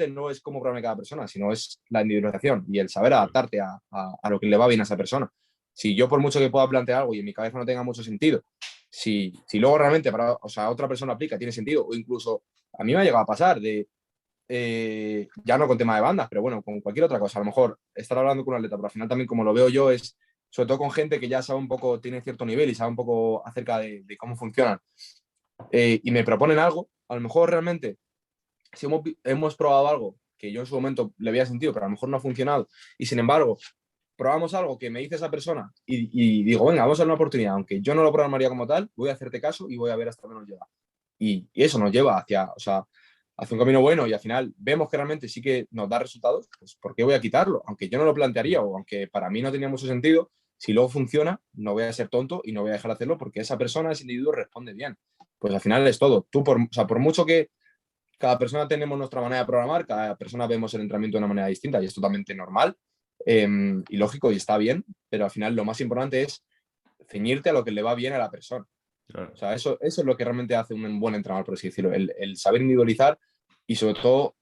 no es cómo programa cada persona, sino es la individualización y el saber adaptarte a lo que le va bien a esa persona. Si yo, por mucho que pueda plantear algo y en mi cabeza no tenga mucho sentido, si luego realmente para, o sea, otra persona aplica, tiene sentido, o incluso a mí me ha llegado a pasar ya no con tema de bandas, pero bueno, con cualquier otra cosa. A lo mejor estar hablando con un atleta, pero al final también como lo veo yo es, sobre todo con gente que ya sabe un poco, tiene cierto nivel y sabe un poco acerca de cómo funcionan, y me proponen algo, a lo mejor realmente, si hemos probado algo que yo en su momento le había sentido, pero a lo mejor no ha funcionado, y sin embargo, probamos algo que me dice esa persona y digo, venga, vamos a dar una oportunidad, aunque yo no lo programaría como tal, voy a hacerte caso y voy a ver hasta dónde nos llega. Y eso nos lleva hacia un camino bueno y al final vemos que realmente sí que nos da resultados, pues ¿por qué voy a quitarlo? Aunque yo no lo plantearía o aunque para mí no tenía mucho sentido, si luego funciona, no voy a ser tonto y no voy a dejar de hacerlo porque esa persona, ese individuo responde bien. Pues al final es todo. O sea, por mucho que cada persona tenemos nuestra manera de programar, cada persona vemos el entrenamiento de una manera distinta y es totalmente normal, y lógico y está bien, pero al final lo más importante es ceñirte a lo que le va bien a la persona. Claro. O sea, eso es lo que realmente hace un buen entrenador, por así decirlo, el saber individualizar y sobre todo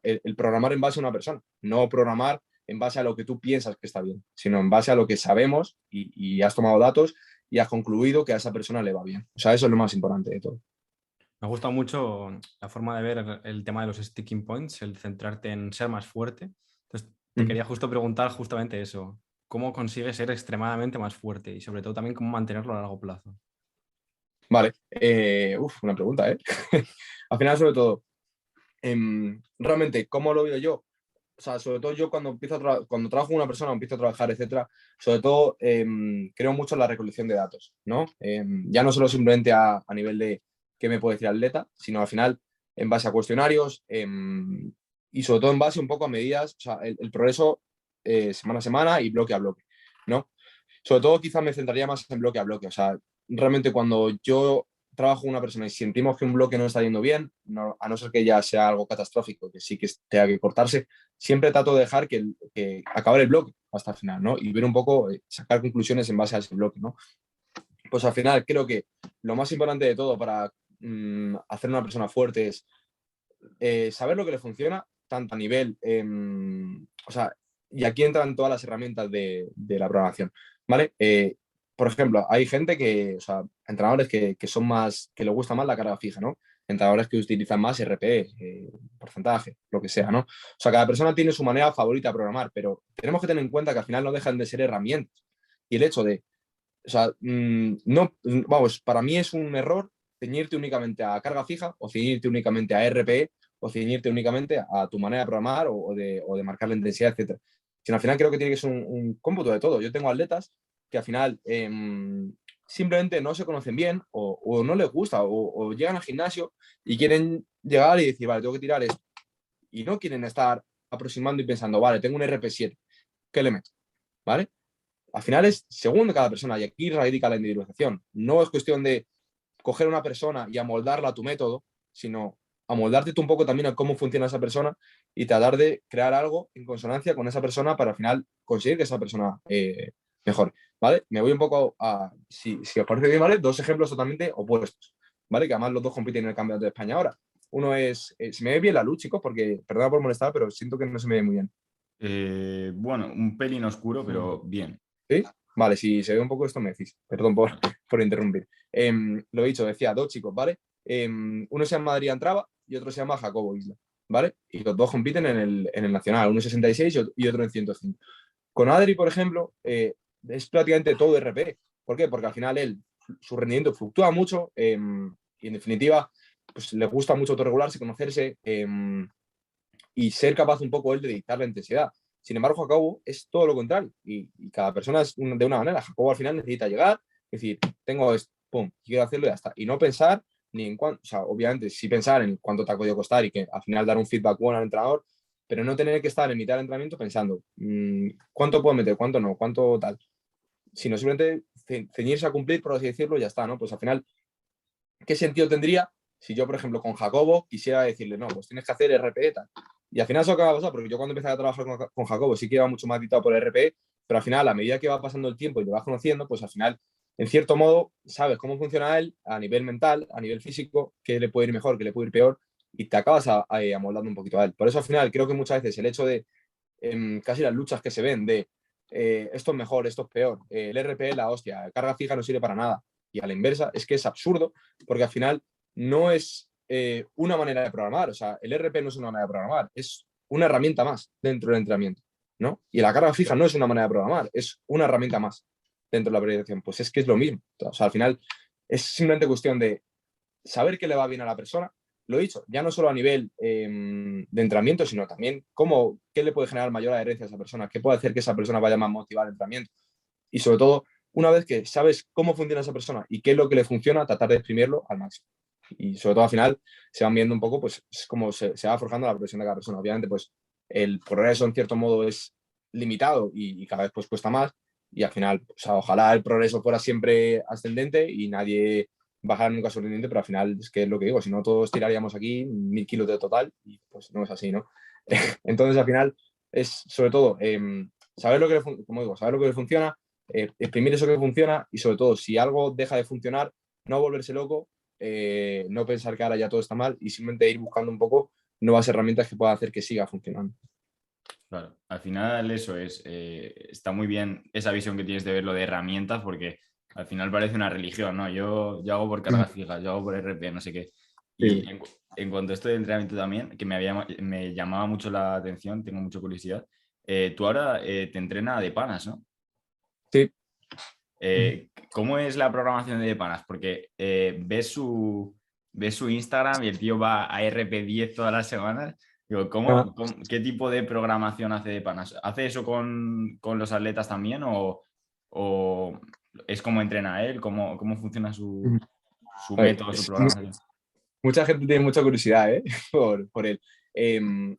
el programar en base a una persona, no programar en base a lo que tú piensas que está bien, sino en base a lo que sabemos y has tomado datos y has concluido que a esa persona le va bien. O sea, eso es lo más importante de todo. Me gusta mucho la forma de ver el tema de los sticking points, el centrarte en ser más fuerte. Entonces, te quería justo preguntar justamente eso. ¿Cómo consigues ser extremadamente más fuerte? Y sobre todo también cómo mantenerlo a largo plazo. Vale, una pregunta, ¿eh? Al final, sobre todo, realmente, ¿cómo lo veo yo? O sea, sobre todo yo cuando cuando trabajo con una persona, empiezo a trabajar, etcétera, sobre todo creo mucho en la recolección de datos, ¿no? Ya no solo simplemente a nivel de qué me puede decir el atleta, sino al final en base a cuestionarios, y sobre todo en base un poco a medidas, o sea, el progreso semana a semana y bloque a bloque, ¿no? Sobre todo quizás me centraría más en bloque a bloque, o sea, realmente cuando yo trabajo con una persona y sentimos que un bloque no está yendo bien, a no ser que ya sea algo catastrófico, que sí que tenga que cortarse, siempre trato de dejar que acabar el bloque hasta el final, ¿no? Y ver un poco, sacar conclusiones en base a ese bloque, ¿no? Pues al final creo que lo más importante de todo para hacer una persona fuerte es saber lo que le funciona, tanto a nivel, o sea, y aquí entran todas las herramientas de la programación, ¿vale? Por ejemplo, hay gente que, o sea, entrenadores que son más, que les gusta más la carga fija, ¿no? entrenadores que utilizan más RPE, porcentaje, lo que sea, ¿no? O sea, cada persona tiene su manera favorita de programar, pero tenemos que tener en cuenta que al final no dejan de ser herramientas. Y el hecho de, o sea, no, vamos, para mí es un error ceñirte únicamente a carga fija o ceñirte únicamente a RPE o ceñirte únicamente a tu manera de programar o de marcar la intensidad, etcétera. Sino al final creo que tiene que ser un cómputo de todo. Yo tengo atletas que al final simplemente no se conocen bien o no les gusta o llegan al gimnasio y quieren llegar y decir, vale, tengo que tirar esto. Y no quieren estar aproximando y pensando, vale, tengo un RP7, ¿qué le meto? ¿Vale? Al final es según cada persona y aquí radica la individualización. No es cuestión de coger a una persona y amoldarla a tu método, sino amoldarte tú un poco también a cómo funciona esa persona y tratar de crear algo en consonancia con esa persona para al final conseguir que esa persona mejore. ¿Vale? Me voy un poco a, si os parece bien, ¿vale? Dos ejemplos totalmente opuestos, ¿vale? Que además los dos compiten en el Campeonato de España ahora. Uno es, se me ve bien la luz, chicos, porque, perdona por molestar, pero siento que no se me ve muy bien. Bueno, un pelín oscuro, pero bien. ¿Sí? Vale, si se ve un poco esto me decís. Perdón por interrumpir. Lo he dicho, decía dos chicos, ¿vale? Uno se llama Adrián Traba y otro se llama Jacobo Isla, ¿vale? Y los dos compiten en el Nacional, uno en 66 y otro en 105. Con Adri, por ejemplo, es prácticamente todo RP. ¿Por qué? Porque al final su rendimiento fluctúa mucho y en definitiva pues le gusta mucho autorregularse, conocerse y ser capaz un poco él de dictar la intensidad. Sin embargo, Jacobo es todo lo contrario y cada persona es de una manera. Jacobo al final necesita llegar, decir, tengo esto, pum, quiero hacerlo y ya está. Y no pensar ni en cuánto, o sea, obviamente sí pensar en cuánto te ha podido costar y que al final dar un feedback bueno al entrenador, pero no tener que estar en mitad del entrenamiento pensando cuánto puedo meter, cuánto no, cuánto tal, sino simplemente ceñirse a cumplir, por así decirlo, y ya está, ¿no? Pues al final, ¿qué sentido tendría si yo, por ejemplo, con Jacobo quisiera decirle, no, pues tienes que hacer RPE tal? Y al final eso acaba pasando, porque yo cuando empecé a trabajar con Jacobo sí que iba mucho más dictado por RPE, pero al final, a medida que va pasando el tiempo y lo vas conociendo, pues al final, en cierto modo, sabes cómo funciona él a nivel mental, a nivel físico, qué le puede ir mejor, qué le puede ir peor, y te acabas amoldando un poquito a él. Por eso al final creo que muchas veces el hecho de casi las luchas que se ven de esto es mejor, esto es peor, el RP la hostia, carga fija no sirve para nada. Y a la inversa es que es absurdo porque al final no es una manera de programar, o sea, el RP no es una manera de programar, es una herramienta más dentro del entrenamiento, ¿no? Y la carga fija no es una manera de programar, es una herramienta más dentro de la periodización. Pues es que es lo mismo, o sea, al final es simplemente cuestión de saber qué le va bien a la persona. Lo he dicho, ya no solo a nivel de entrenamiento, sino también qué le puede generar mayor adherencia a esa persona, qué puede hacer que esa persona vaya más motivada al entrenamiento. Y sobre todo, una vez que sabes cómo funciona esa persona y qué es lo que le funciona, tratar de exprimirlo al máximo. Y sobre todo al final se van viendo un poco, pues, es como se va forjando la progresión de cada persona. Obviamente, pues, el progreso en cierto modo es limitado y cada vez pues cuesta más. Y al final, o sea, ojalá el progreso fuera siempre ascendente y nadie bajara nunca su rendimiento, pero al final es que es lo que digo, si no todos tiraríamos aquí 1000 kilos de total y pues no es así, ¿no? Entonces al final es sobre todo saber lo que como digo, saber lo que le funciona, exprimir eso que funciona y sobre todo si algo deja de funcionar, no volverse loco, no pensar que ahora ya todo está mal y simplemente ir buscando un poco nuevas herramientas que puedan hacer que siga funcionando. Claro, al final eso es, está muy bien esa visión que tienes de verlo de herramientas porque al final parece una religión, ¿no? Yo hago por cargas fijas, yo hago por RP, no sé qué. Y Sí. en cuanto a esto de entrenamiento también, que me llamaba mucho la atención, tengo mucha curiosidad, tú ahora te entrenas de panas, ¿no? Sí. ¿Cómo es la programación de panas? Porque ves su Instagram y el tío va a RP10 todas las semanas. Digo, Ah. ¿qué tipo de programación hace de panas? ¿Hace eso con los atletas también o es como entrena él? ¿Cómo funciona su A ver, método, su programación? mucha gente tiene mucha curiosidad por él.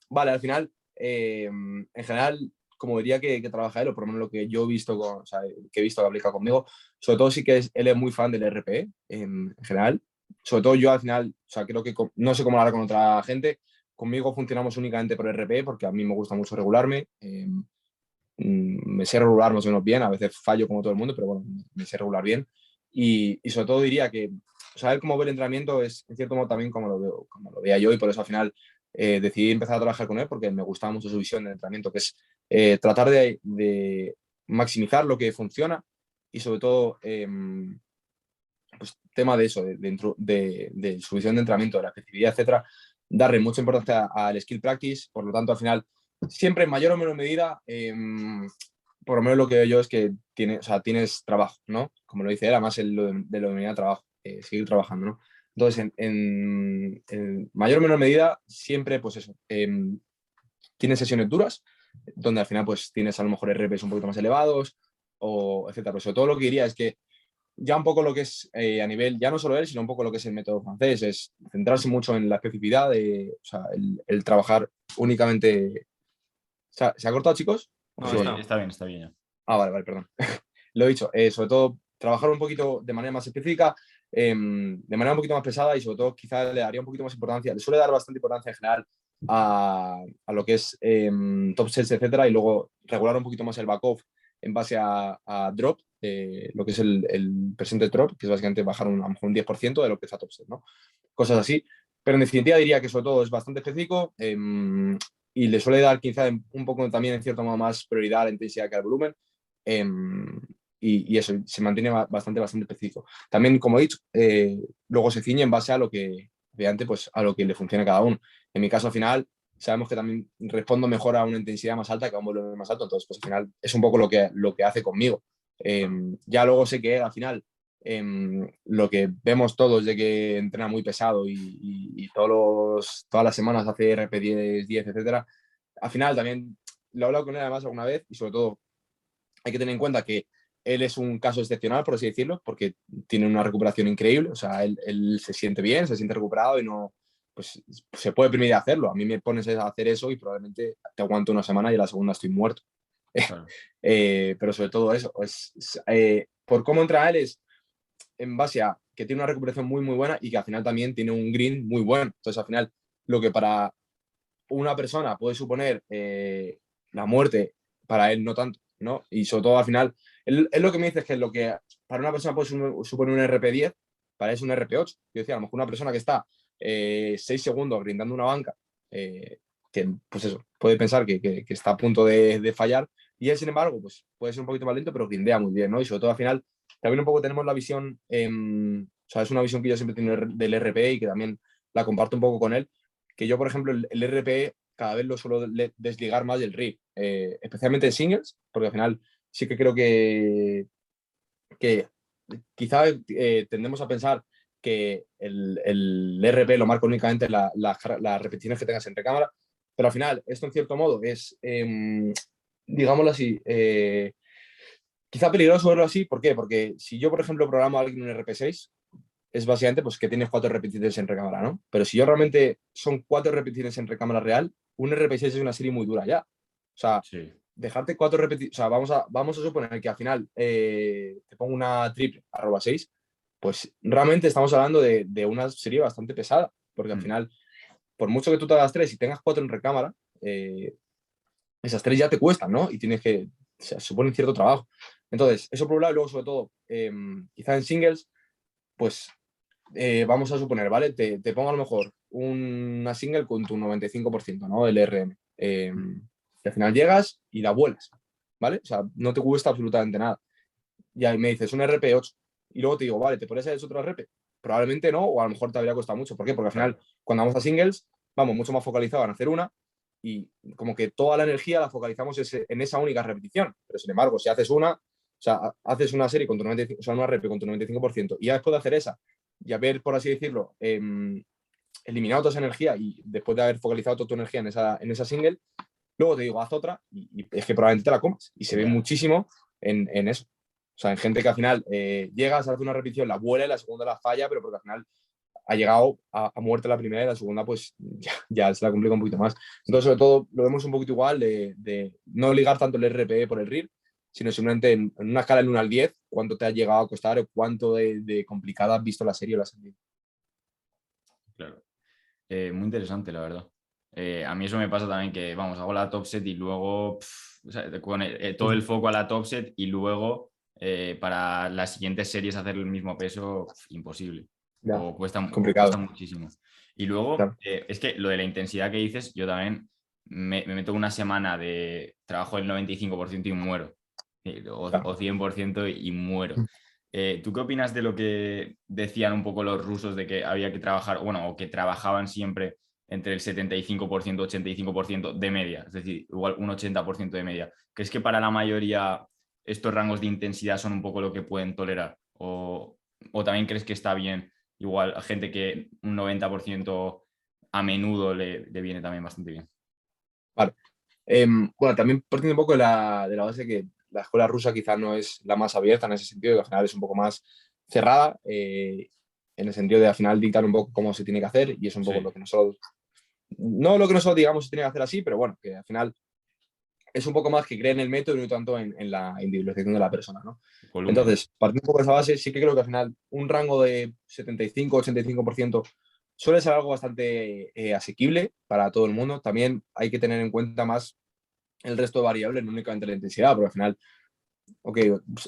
Vale, al final, en general, como diría que trabaja él, o por lo menos lo que yo he visto, o sea, que he visto que aplica conmigo, sobre todo sí que él es muy fan del RP en general. Sobre todo yo al final, o sea, creo que no sé cómo lo hará con otra gente. Conmigo funcionamos únicamente por RP porque a mí me gusta mucho regularme. Me sé regular más o menos bien, a veces fallo como todo el mundo, pero bueno, me sé regular bien. Y sobre todo diría que saber cómo ver el entrenamiento es, en cierto modo, también como lo veía yo, y por eso al final decidí empezar a trabajar con él, porque me gustaba mucho su visión del entrenamiento, que es tratar de maximizar lo que funciona y sobre todo pues tema de eso, dentro de su visión de entrenamiento, de la especificidad, etcétera, darle mucha importancia al skill practice. Por lo tanto, al final, siempre en mayor o menor medida, por lo menos lo que veo yo es que tienes trabajo, ¿no? Como lo dice él, además de lo de trabajo, seguir trabajando, ¿no? Entonces, en mayor o menor medida, siempre, pues eso, tienes sesiones duras, donde al final, pues tienes a lo mejor RPs un poquito más elevados, o etcétera. Pero sobre todo lo que diría es que ya un poco lo que es a nivel, ya no solo él, sino un poco lo que es el método francés, es centrarse mucho en la especificidad, o sea, el trabajar únicamente. ¿Se ha cortado, chicos? No, Sí, está. está bien ya. Ah, vale, perdón. Lo he dicho, sobre todo trabajar un poquito de manera más específica, de manera un poquito más pesada y sobre todo quizá le daría un poquito más importancia, le suele dar bastante importancia en general a lo que es top sets, etcétera, y luego regular un poquito más el back-off en base a drop, lo que es el percentage drop, que es básicamente bajar a lo mejor un 10% de lo que es a top set, ¿no? Cosas así. Pero en definitiva diría que sobre todo es bastante específico y le suele dar quizá un poco también en cierto modo más prioridad a la intensidad que al volumen. Y eso, se mantiene bastante específico. También, como he dicho, luego se ciñe en base a lo que, obviamente, pues a lo que le funcione a cada uno. En mi caso, al final, sabemos que también respondo mejor a una intensidad más alta que a un volumen más alto, entonces, pues al final es un poco lo que hace conmigo. Ya luego sé que al final lo que vemos todos de que entrena muy pesado y todas las semanas hace RP 10, etcétera, al final también lo he hablado con él además alguna vez y sobre todo hay que tener en cuenta que él es un caso excepcional, por así decirlo, porque tiene una recuperación increíble, o sea, él se siente bien, se siente recuperado y no, pues se puede permitir hacerlo. A mí me pones a hacer eso y probablemente te aguanto una semana y a la segunda estoy muerto. Claro. Pero sobre todo eso, por cómo entra él es en base a que tiene una recuperación muy buena y que al final también tiene un green muy bueno. Entonces, al final, lo que para una persona puede suponer la muerte, para él no tanto, ¿no? Y sobre todo al final, él lo que me dice es que lo que para una persona puede suponer un RP10, para él es un RP8. Yo decía, a lo mejor una persona que está 6 segundos grindando una banca, que pues eso, puede pensar que está a punto de fallar, y él, sin embargo, pues puede ser un poquito más lento, pero grindea muy bien, ¿no? Y sobre todo al final, también un poco tenemos la visión, o sea, es una visión que yo siempre tengo del RP y que también la comparto un poco con él, que yo, por ejemplo, el RP cada vez lo suelo desligar más del RIP, especialmente en singles, porque al final sí que creo que quizá tendemos a pensar que el RP lo marca únicamente las repeticiones que tengas entre cámara, pero al final esto en cierto modo es, digámoslo así, quizá peligroso verlo así. ¿Por qué? Porque si yo, por ejemplo, programo a alguien un RP6, es básicamente pues, que tienes 4 repeticiones en recámara, ¿no? Pero si yo realmente son 4 repeticiones en recámara real, un RP6 es una serie muy dura ya. O sea, Sí. dejarte 4 repeticiones, o sea, vamos a suponer que al final te pongo una triple arroba 6, pues realmente estamos hablando de una serie bastante pesada, porque al final, por mucho que tú te hagas 3 y tengas 4 en recámara, esas 3 ya te cuestan, ¿no? Y tienes que, o sea, suponen cierto trabajo. Entonces, eso por un lado, y luego sobre todo, quizá en singles, pues vamos a suponer, ¿vale? Te pongo a lo mejor una single con tu 95%, ¿no? El RM. Y al final llegas y la vuelas, ¿vale? O sea, no te cuesta absolutamente nada. Y ahí me dices un RP8 y luego te digo, vale, ¿te pones a hacer otro RP? Probablemente no, o a lo mejor te habría costado mucho. ¿Por qué? Porque al final, cuando vamos a singles, vamos mucho más focalizados en hacer una y como que toda la energía la focalizamos en esa única repetición. Pero sin embargo, si haces una, o sea, haces una serie con tu 95%, o sea, una RP con tu 95% y ya después de hacer esa y haber, por así decirlo, eliminado toda esa energía y después de haber focalizado toda tu energía en esa single, luego te digo, haz otra y es que probablemente te la comas. Y se ve muchísimo en eso. O sea, en gente que al final llegas, hace una repetición, la vuela y la segunda la falla, pero porque al final ha llegado a muerte la primera y la segunda pues ya se la complica un poquito más. Entonces, sobre todo, lo vemos un poquito igual de no ligar tanto el RPE por el RIR, sino simplemente en una escala del 1 al 10, cuánto te ha llegado a costar o cuánto de complicada has visto la serie o la serie. Claro. Muy interesante, la verdad. A mí eso me pasa también que, vamos, hago la top set y luego o sea, con todo el foco a la top set y luego para las siguientes series hacer el mismo peso, imposible. Ya, O cuesta complicado. muchísimo. Y luego, Claro. es que lo de la intensidad que dices, yo también me meto una semana de trabajo del 95% y muero. O Claro. 100% y muero. ¿Tú qué opinas de lo que decían un poco los rusos de que había que trabajar, bueno, o que trabajaban siempre entre el 75%, 85% de media? Es decir, igual un 80% de media. ¿Crees que para la mayoría estos rangos de intensidad son un poco lo que pueden tolerar? ¿O también crees que está bien, igual a gente que un 90% a menudo le viene también bastante bien? Vale. Bueno, también partiendo un poco de la base que la escuela rusa quizás no es la más abierta en ese sentido, que al final es un poco más cerrada, en el sentido de al final dictar un poco cómo se tiene que hacer y es un poco Sí, lo que nosotros, no lo que nosotros digamos se tiene que hacer así, pero bueno, que al final es un poco más que creen en el método y no tanto en la individualización de la persona, ¿no? volumen. Entonces, partiendo un poco de esa base, sí que creo que al final un rango de 75-85% suele ser algo bastante asequible para todo el mundo. También hay que tener en cuenta más el resto de variables, no únicamente la intensidad, porque al final, ok,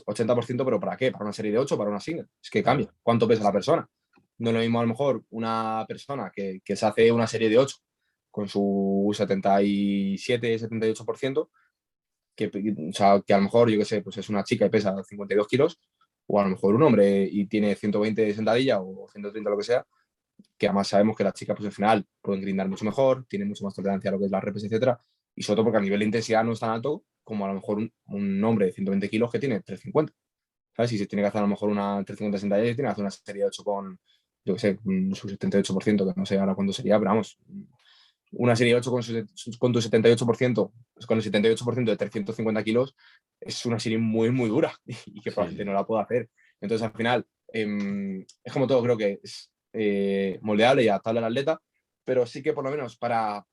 80%, pero ¿para qué? ¿Para una serie de 8 para una single? Es que cambia. Claro. ¿Cuánto pesa la persona? No es lo mismo a lo mejor una persona que se hace una serie de 8 con su 77-78%, o sea, que a lo mejor, yo qué sé, pues es una chica y pesa 52 kilos, o a lo mejor un hombre y tiene 120 de sentadilla o 130 lo que sea, que además sabemos que las chicas pues al final pueden grindar mucho mejor, tienen mucho más tolerancia a lo que es las repes, etcétera, y sobre todo porque a nivel de intensidad no es tan alto como a lo mejor un hombre de 120 kilos que tiene 350, ¿sabes? Si se tiene que hacer a lo mejor una 350 sentadilla, tiene que hacer una serie de 8 con, yo qué sé, su 78%, que no sé ahora cuánto sería, pero vamos, una serie 8 con tu 78%, con el 78% de 350 kilos, es una serie muy, muy dura y que Sí, probablemente sí. no la pueda hacer. Entonces, al final, es como todo, creo que es moldeable y adaptable al atleta, pero sí que por lo menos para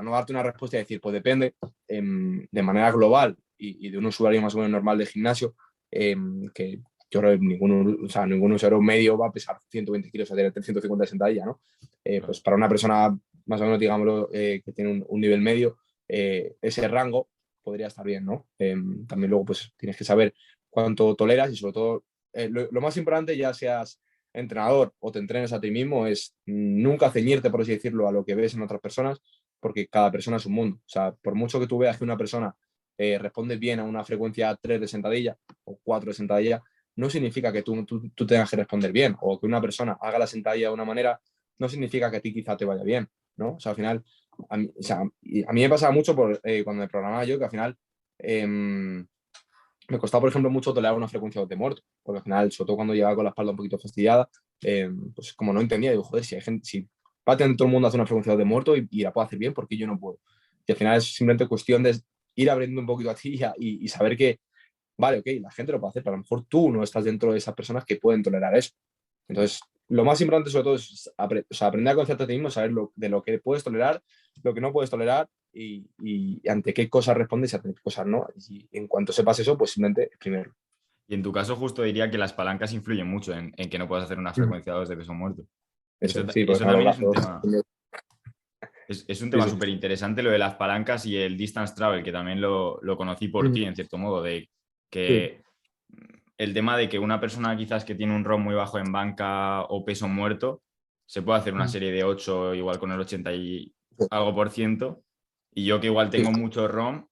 no darte una respuesta y decir, pues depende, de manera global y de un usuario más o menos normal de gimnasio, que yo creo que ningún usuario medio va a pesar 120 kilos, a tener 350 de sentadilla, ¿no? Claro. Pues para una persona más o menos, digámoslo, que tiene un nivel medio, ese rango podría estar bien, ¿no? También luego pues tienes que saber cuánto toleras y sobre todo, lo más importante, ya seas entrenador o te entrenes a ti mismo, es nunca ceñirte, por así decirlo, a lo que ves en otras personas, porque cada persona es un mundo. O sea, por mucho que tú veas que una persona responde bien a una frecuencia 3 de sentadilla o 4 de sentadilla, no significa que tú tengas que responder bien, o que una persona haga la sentadilla de una manera, no significa que a ti quizá te vaya bien, ¿no? O sea, al final, o sea, a mí me pasaba mucho cuando me programaba yo, que al final me costaba, por ejemplo, mucho tolerar una frecuencia de muerto, porque al final, sobre todo cuando llegaba con la espalda un poquito fastidiada, pues como no entendía, digo, joder, si hay gente, si prácticamente todo el mundo hace una frecuencia de muerto y la puede hacer bien, ¿por qué yo no puedo? Y al final es simplemente cuestión de ir abriendo un poquito a ti y saber que, vale, ok, la gente lo puede hacer, pero a lo mejor tú no estás dentro de esas personas que pueden tolerar eso. Entonces, lo más importante sobre todo es o sea, aprender a conocerte a ti mismo, saber de lo que puedes tolerar, lo que no puedes tolerar y ante qué cosas respondes y ante qué cosas no. Y en cuanto sepas eso, pues simplemente primero. Y en tu caso justo diría que las palancas influyen mucho en que no puedas hacer una frecuencia 2 de peso muerto. Eso, sí, porque Eso no los también es un brazos. tema, es un Sí, tema sí. súper interesante lo de las palancas y el distance travel, que también lo conocí por ti, en cierto modo, de Sí, que el tema de que una persona quizás que tiene un ROM muy bajo en banca o peso muerto, se puede hacer una serie de 8 igual con el 80 y algo por ciento, y yo que igual sí, tengo mucho ROM,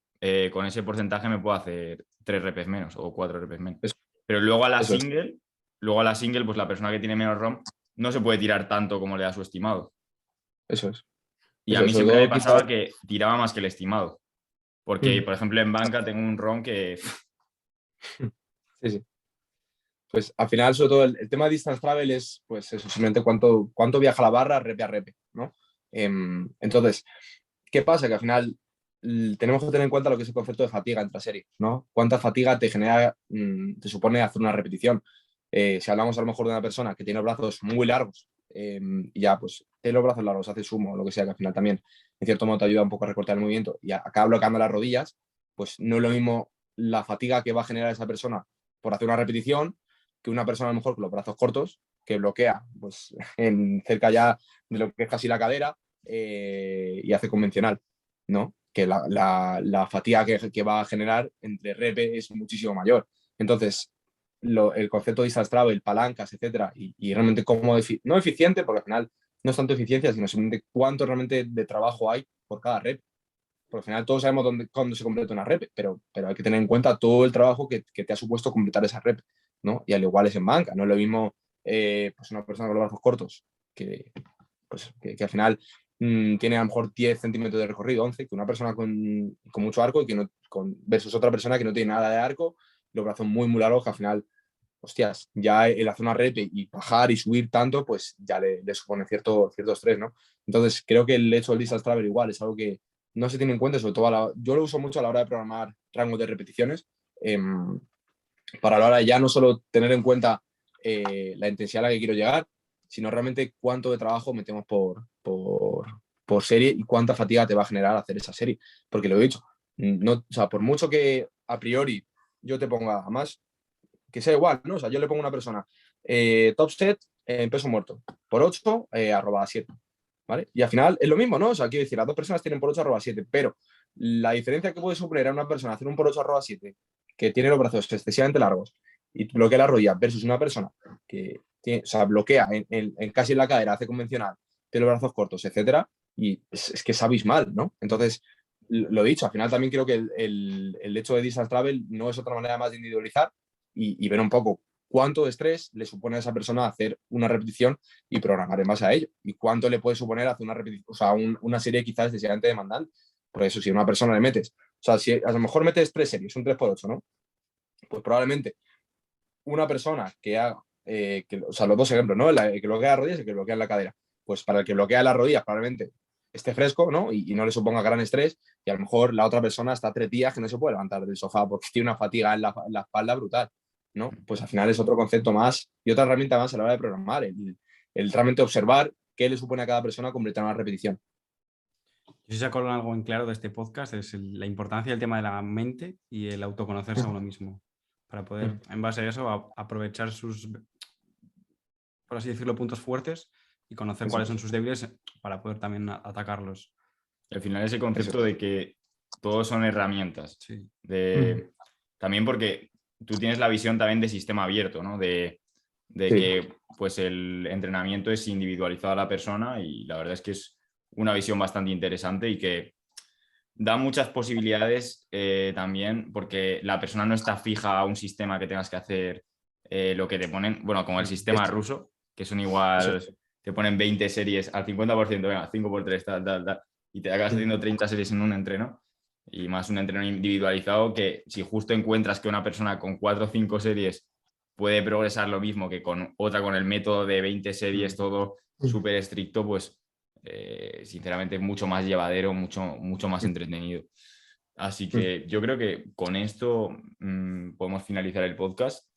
con ese porcentaje me puedo hacer 3 repes menos o 4 repes menos. eso, Pero eso es. luego a la single, pues la persona que tiene menos ROM no se puede tirar tanto como le da su estimado. Eso es. Y a Eso, mí sobre siempre me todo quizás. pasaba que tiraba más que el estimado. Porque, por ejemplo, en banca tengo un ROM que Sí, sí. Pues al final, sobre todo, el tema de distance travel es, pues eso, simplemente cuánto viaja la barra repe a repe, ¿no? Entonces, ¿qué pasa? Que al final tenemos que tener en cuenta lo que es el concepto de fatiga intraserie, ¿no? ¿Cuánta fatiga te genera, te supone hacer una repetición? Si hablamos a lo mejor de una persona que tiene los brazos muy largos y ya, pues, tiene los brazos largos, hace sumo o lo que sea, que al final también, en cierto modo, te ayuda un poco a recortar el movimiento y acaba bloqueando las rodillas, pues no es lo mismo la fatiga que va a generar esa persona por hacer una repetición que una persona a lo mejor con los brazos cortos que bloquea pues, cerca ya de lo que es casi la cadera y hace convencional, ¿no? Que la fatiga que va a generar entre repe es muchísimo mayor. Entonces, el concepto de distance travel, palancas, etcétera, y realmente cómo, no eficiente, porque al final no es tanto eficiencia, sino simplemente cuánto realmente de trabajo hay por cada rep. Porque al final todos sabemos cuándo se completa una rep, pero hay que tener en cuenta todo el trabajo que te ha supuesto completar esa rep. ¿no? Y al igual es en banca, no es lo mismo pues una persona con los brazos cortos que al final tiene a lo mejor 10 centímetros de recorrido, 11, que una persona con mucho arco y que no, versus otra persona que no tiene nada de arco, los brazos muy, muy largos, que al final, hostias, ya el hacer una rep y bajar y subir tanto, pues ya le supone cierto estrés, ¿no? Entonces, creo que el hecho del distance travel igual es algo que no se tiene en cuenta, sobre todo yo lo uso mucho a la hora de programar rangos de repeticiones, para la hora de ya no solo tener en cuenta la intensidad a la que quiero llegar, sino realmente cuánto de trabajo metemos por serie y cuánta fatiga te va a generar hacer esa serie. Porque lo he dicho, no, o sea, por mucho que a priori yo te ponga, además, que sea igual, ¿no? O sea, yo le pongo a una persona top set en peso muerto, por 8 arroba 7, ¿vale? Y al final es lo mismo, ¿no? O sea, quiero decir, las dos personas tienen por 8 arroba 7, pero la diferencia que puede suponer a una persona hacer un por 8 arroba 7 que tiene los brazos excesivamente largos y bloquea la rodilla versus una persona que tiene, o sea, bloquea en casi en la cadera, hace convencional, tiene los brazos cortos, etcétera, y es que es abismal, ¿no? Entonces, lo dicho, al final también creo que el hecho de distance travel no es otra manera más de individualizar y ver un poco cuánto de estrés le supone a esa persona hacer una repetición y programar en base a ello. Y cuánto le puede suponer hacer una repetición, o sea, una serie quizás excesivamente demandante. Por eso, si a una persona le metes, o sea, si a lo mejor metes 3 series, un 3x8, ¿no? Pues probablemente una persona que haga, o sea, los dos ejemplos, ¿no? El que bloquea las rodillas y el que bloquea la cadera. Pues para el que bloquea las rodillas, probablemente esté fresco, ¿no? Y no le suponga gran estrés. Y a lo mejor la otra persona está 3 días que no se puede levantar del sofá porque tiene una fatiga en la espalda brutal, ¿no? Pues al final es otro concepto más y otra herramienta más a la hora de programar, el realmente observar qué le supone a cada persona completar una repetición. Yo si saco algo en claro de este podcast es la importancia del tema de la mente y el autoconocerse a uno mismo, para poder, en base a eso, aprovechar sus, por así decirlo, puntos fuertes y conocer Eso cuáles es. son sus débiles para poder también atacarlos. Al final ese concepto de que todos son herramientas. Sí. También porque tú tienes la visión también de sistema abierto, ¿no? De Sí. que pues el entrenamiento es individualizado a la persona y la verdad es que es una visión bastante interesante y que da muchas posibilidades también porque la persona no está fija a un sistema que tengas que hacer lo que te ponen, bueno, como el sistema ruso, que son igual, te ponen 20 series al 50%, venga, 5x3, tal, tal, tal, y te acabas haciendo 30 series en un entreno y más un entreno individualizado que si justo encuentras que una persona con 4 o 5 series puede progresar lo mismo que con otra con el método de 20 series, todo súper estricto, pues sinceramente mucho más llevadero, mucho más entretenido. Así que yo creo que con esto podemos finalizar el podcast.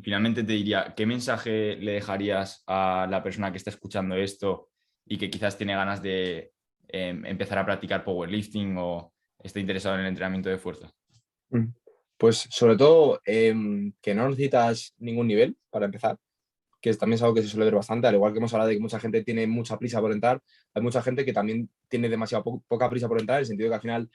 Finalmente te diría, ¿qué mensaje le dejarías a la persona que está escuchando esto y que quizás tiene ganas de empezar a practicar powerlifting o esté interesado en el entrenamiento de fuerza? Pues sobre todo que no necesitas ningún nivel para empezar, que también es algo que se suele ver bastante, al igual que hemos hablado de que mucha gente tiene mucha prisa por entrar, hay mucha gente que también tiene demasiado poca prisa por entrar, en el sentido que al final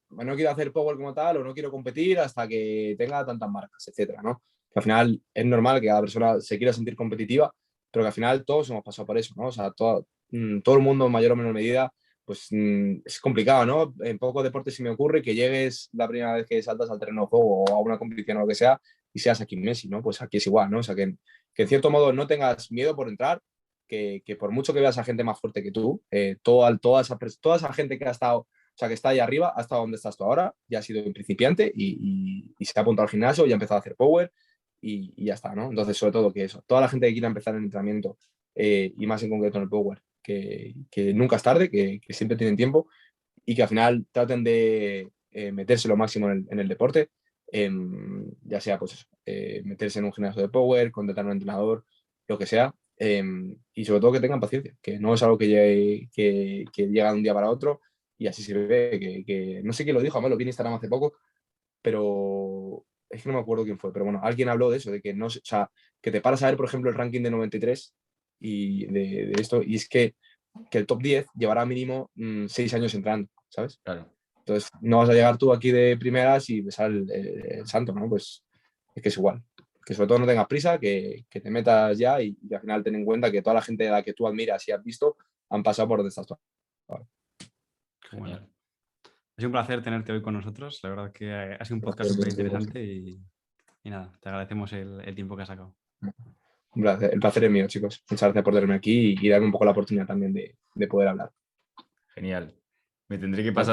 no quiero hacer power como tal o no quiero competir hasta que tenga tantas marcas, etcétera, ¿no? Que al final es normal que cada persona se quiera sentir competitiva, pero que al final todos hemos pasado por eso, ¿no? O sea, todo el mundo en mayor o menor medida pues es complicado, ¿no? En pocos deportes se me ocurre que llegues la primera vez que saltas al terreno de juego o a una competición o lo que sea y seas aquí Messi, ¿no? Pues aquí es igual, ¿no? O sea, que en cierto modo no tengas miedo por entrar, que por mucho que veas a gente más fuerte que tú, toda esa gente que ha estado, o sea, que está ahí arriba, ha estado donde estás tú ahora, ya ha sido un principiante y se ha apuntado al gimnasio y ha empezado a hacer power y ya está, ¿no? Entonces, sobre todo que eso, toda la gente que quiera empezar el entrenamiento y más en concreto en el power, que nunca es tarde, que siempre tienen tiempo y que al final traten de meterse lo máximo en el deporte, ya sea pues meterse en un gimnasio de power, contratar a un entrenador, lo que sea, y sobre todo que tengan paciencia, que no es algo que llega de un día para otro y así se ve, que no sé quién lo dijo, además lo vi en Instagram hace poco, pero es que no me acuerdo quién fue, pero bueno, alguien habló de eso, de que no, o sea, que te paras a ver, por ejemplo, el ranking de 93 y de esto, y es que el top 10 llevará mínimo 6 años entrando, ¿sabes? Claro. Entonces, no vas a llegar tú aquí de primeras y besar el santo, ¿no? Pues es que es igual. Que sobre todo no tengas prisa, que te metas ya y al final ten en cuenta que toda la gente a la que tú admiras y has visto han pasado por donde estás tú ahora. Genial. Ha sido un placer tenerte hoy con nosotros. La verdad que ha sido un podcast súper interesante y Y nada, te agradecemos el tiempo que has sacado. El placer es mío, chicos. Muchas gracias por tenerme aquí y darme un poco la oportunidad también de poder hablar. Genial. Me tendré que pasar